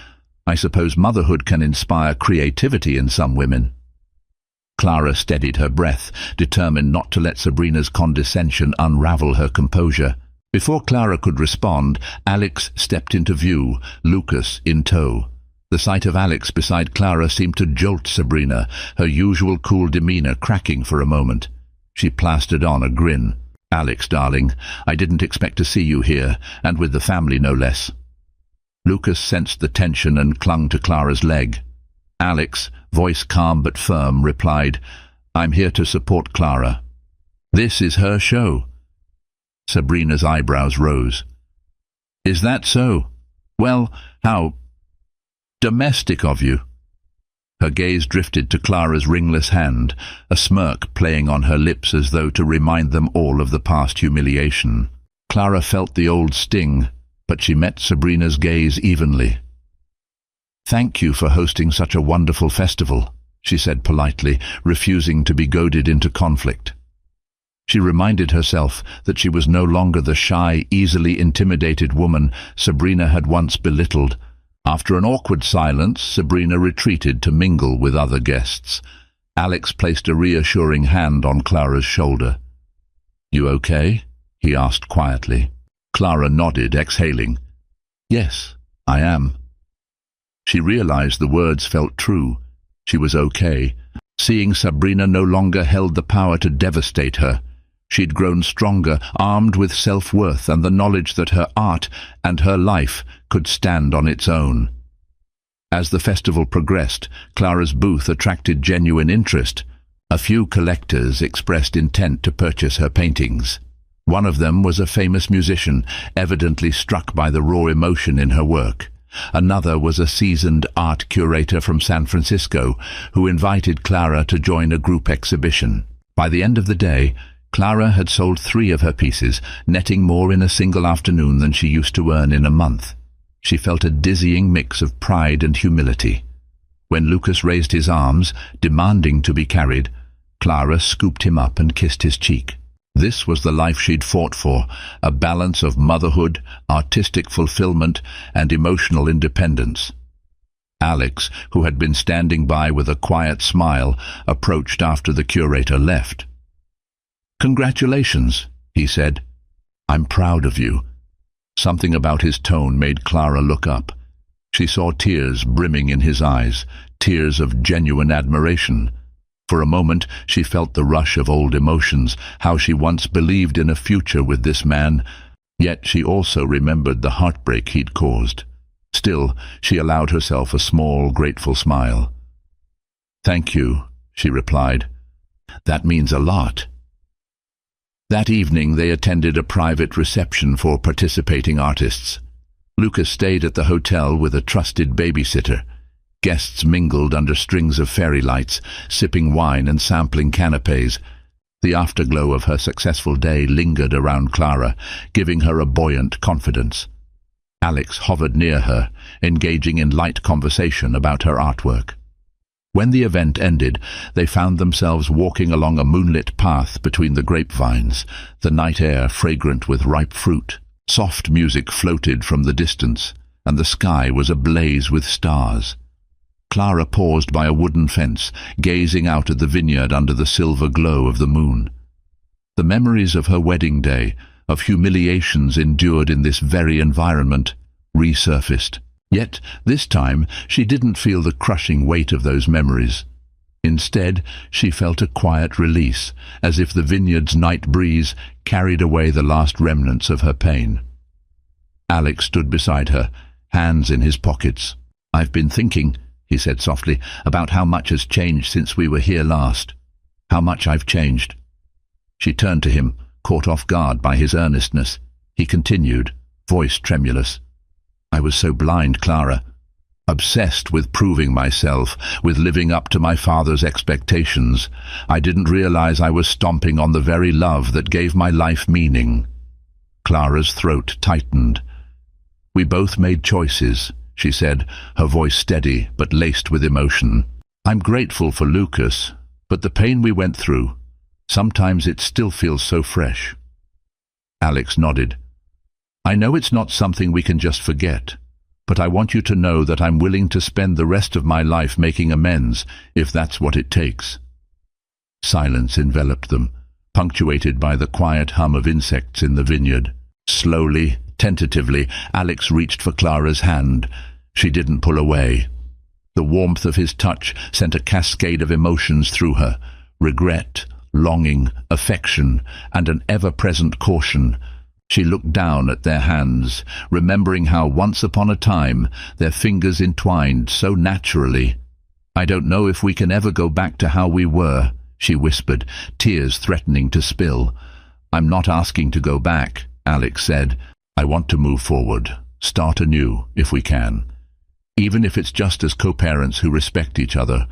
"I suppose motherhood can inspire creativity in some women." Clara steadied her breath, determined not to let Sabrina's condescension unravel her composure. Before Clara could respond, Alex stepped into view, Lucas in tow. The sight of Alex beside Clara seemed to jolt Sabrina, her usual cool demeanor cracking for a moment. She plastered on a grin. "Alex, darling, I didn't expect to see you here, and with the family no less." Lucas sensed the tension and clung to Clara's leg. Alex, voice calm but firm, replied, "I'm here to support Clara. This is her show." Sabrina's eyebrows rose. "Is that so? Well, how domestic of you." Her gaze drifted to Clara's ringless hand, a smirk playing on her lips as though to remind them all of the past humiliation. Clara felt the old sting, but she met Sabrina's gaze evenly. "Thank you for hosting such a wonderful festival," she said politely, refusing to be goaded into conflict. She reminded herself that she was no longer the shy, easily intimidated woman Sabrina had once belittled. After an awkward silence, Sabrina retreated to mingle with other guests. Alex placed a reassuring hand on Clara's shoulder. "You okay?" he asked quietly. Clara nodded, exhaling. "Yes, I am." She realized the words felt true. She was okay. Seeing Sabrina no longer held the power to devastate her. She'd grown stronger, armed with self-worth and the knowledge that her art and her life could stand on its own. As the festival progressed, Clara's booth attracted genuine interest. A few collectors expressed intent to purchase her paintings. One of them was a famous musician, evidently struck by the raw emotion in her work. Another was a seasoned art curator from San Francisco, who invited Clara to join a group exhibition. By the end of the day, Clara had sold 3 of her pieces, netting more in a single afternoon than she used to earn in a month. She felt a dizzying mix of pride and humility. When Lucas raised his arms, demanding to be carried, Clara scooped him up and kissed his cheek. This was the life she'd fought for, a balance of motherhood, artistic fulfillment, and emotional independence. Alex, who had been standing by with a quiet smile, approached after the curator left. "Congratulations," he said. "I'm proud of you." Something about his tone made Clara look up. She saw tears brimming in his eyes, tears of genuine admiration. For a moment she felt the rush of old emotions, how she once believed in a future with this man, yet she also remembered the heartbreak he'd caused. Still, she allowed herself a small, grateful smile. "Thank you," she replied. "That means a lot." That evening they attended a private reception for participating artists. Lucas stayed at the hotel with a trusted babysitter. Guests mingled under strings of fairy lights, sipping wine and sampling canapes. The afterglow of her successful day lingered around Clara, giving her a buoyant confidence. Alex hovered near her, engaging in light conversation about her artwork. When the event ended, they found themselves walking along a moonlit path between the grapevines, the night air fragrant with ripe fruit. Soft music floated from the distance, and the sky was ablaze with stars. Clara paused by a wooden fence, gazing out at the vineyard under the silver glow of the moon. The memories of her wedding day, of humiliations endured in this very environment, resurfaced. Yet, this time, she didn't feel the crushing weight of those memories. Instead, she felt a quiet release, as if the vineyard's night breeze carried away the last remnants of her pain. Alex stood beside her, hands in his pockets. "I've been thinking," he said softly, "about how much has changed since we were here last. How much I've changed." She turned to him, caught off guard by his earnestness. He continued, voice tremulous. "I was so blind, Clara. Obsessed with proving myself, with living up to my father's expectations. I didn't realize I was stomping on the very love that gave my life meaning." Clara's throat tightened. "We both made choices," she said, her voice steady but laced with emotion. "I'm grateful for Lucas, but the pain we went through, sometimes it still feels so fresh." Alex nodded. "I know it's not something we can just forget, but I want you to know that I'm willing to spend the rest of my life making amends, if that's what it takes." Silence enveloped them, punctuated by the quiet hum of insects in the vineyard. Slowly, tentatively, Alex reached for Clara's hand. She didn't pull away. The warmth of his touch sent a cascade of emotions through her: regret, longing, affection, and an ever-present caution. She looked down at their hands, remembering how once upon a time their fingers entwined so naturally. "I don't know if we can ever go back to how we were," she whispered, tears threatening to spill. "I'm not asking to go back," Alex said. "I want to move forward, start anew, if we can. Even if it's just as co-parents who respect each other.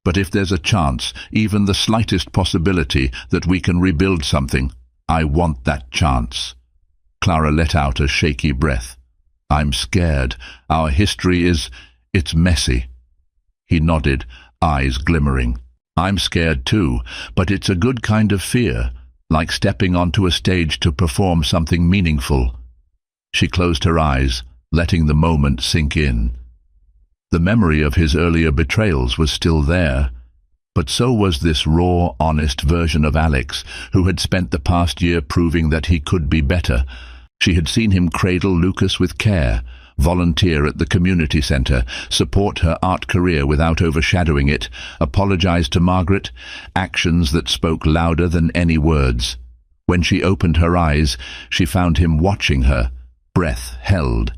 But if there's a chance, even the slightest possibility, that we can rebuild something, I want that chance." Clara let out a shaky breath. "I'm scared. Our history it's messy." He nodded, eyes glimmering. "I'm scared too, but it's a good kind of fear, like stepping onto a stage to perform something meaningful." She closed her eyes, letting the moment sink in. The memory of his earlier betrayals was still there, but so was this raw, honest version of Alex, who had spent the past year proving that he could be better. She had seen him cradle Lucas with care, volunteer at the community center, support her art career without overshadowing it, apologize to Margaret, actions that spoke louder than any words. When she opened her eyes, she found him watching her, breath held.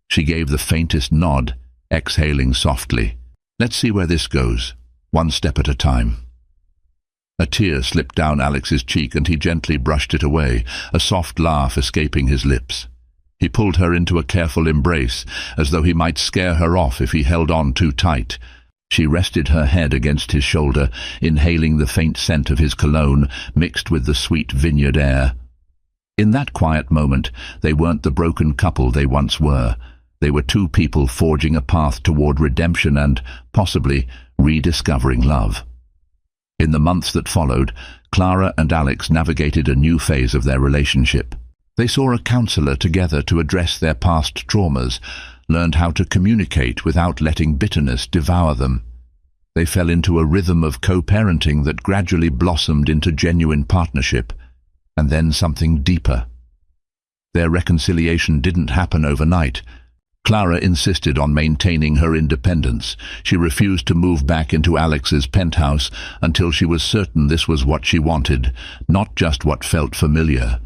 She gave the faintest nod, exhaling softly. "Let's see where this goes, one step at a time." A tear slipped down Alex's cheek and he gently brushed it away, a soft laugh escaping his lips. He pulled her into a careful embrace, as though he might scare her off if he held on too tight. She rested her head against his shoulder, inhaling the faint scent of his cologne, mixed with the sweet vineyard air. In that quiet moment, they weren't the broken couple they once were. They were two people forging a path toward redemption and, possibly, rediscovering love. In the months that followed, Clara and Alex navigated a new phase of their relationship. They saw a counselor together to address their past traumas, learned how to communicate without letting bitterness devour them. They fell into a rhythm of co-parenting that gradually blossomed into genuine partnership, and then something deeper. Their reconciliation didn't happen overnight. Clara insisted on maintaining her independence. She refused to move back into Alex's penthouse until she was certain this was what she wanted, not just what felt familiar.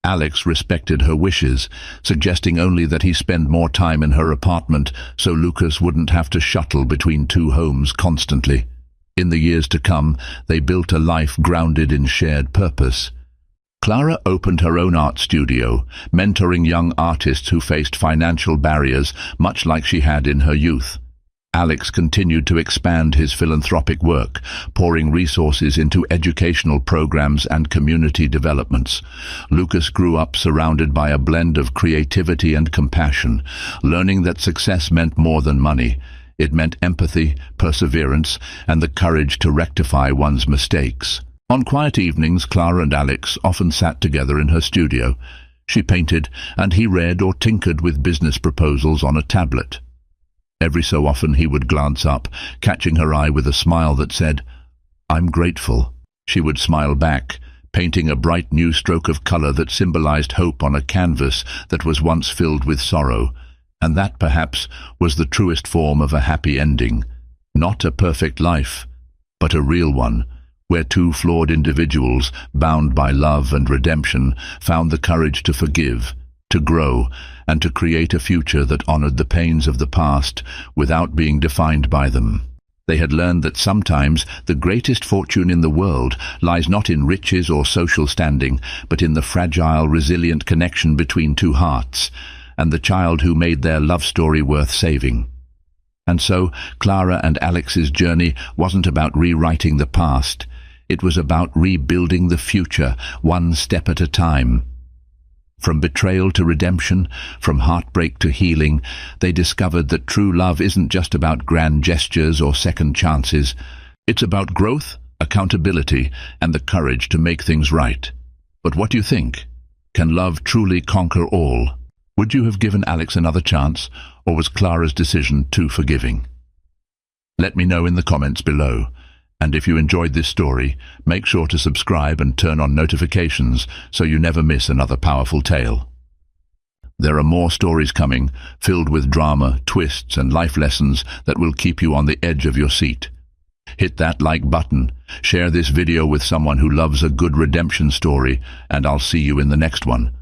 Alex respected her wishes, suggesting only that he spend more time in her apartment so Lucas wouldn't have to shuttle between two homes constantly. In the years to come, they built a life grounded in shared purpose. Clara opened her own art studio, mentoring young artists who faced financial barriers, much like she had in her youth. Alex continued to expand his philanthropic work, pouring resources into educational programs and community developments. Lucas grew up surrounded by a blend of creativity and compassion, learning that success meant more than money. It meant empathy, perseverance, and the courage to rectify one's mistakes. On quiet evenings, Clara and Alex often sat together in her studio. She painted, and he read or tinkered with business proposals on a tablet. Every so often he would glance up, catching her eye with a smile that said, "I'm grateful." She would smile back, painting a bright new stroke of color that symbolized hope on a canvas that was once filled with sorrow. And that, perhaps, was the truest form of a happy ending. Not a perfect life, but a real one, where two flawed individuals, bound by love and redemption, found the courage to forgive, to grow, and to create a future that honored the pains of the past without being defined by them. They had learned that sometimes the greatest fortune in the world lies not in riches or social standing, but in the fragile, resilient connection between two hearts, and the child who made their love story worth saving. And so, Clara and Alex's journey wasn't about rewriting the past. It was about rebuilding the future, one step at a time. From betrayal to redemption, from heartbreak to healing, they discovered that true love isn't just about grand gestures or second chances. It's about growth, accountability, and the courage to make things right. But what do you think? Can love truly conquer all? Would you have given Alex another chance, or was Clara's decision too forgiving? Let me know in the comments below. And if you enjoyed this story, make sure to subscribe and turn on notifications so you never miss another powerful tale. There are more stories coming, filled with drama, twists, and life lessons that will keep you on the edge of your seat. Hit that like button, share this video with someone who loves a good redemption story, and I'll see you in the next one.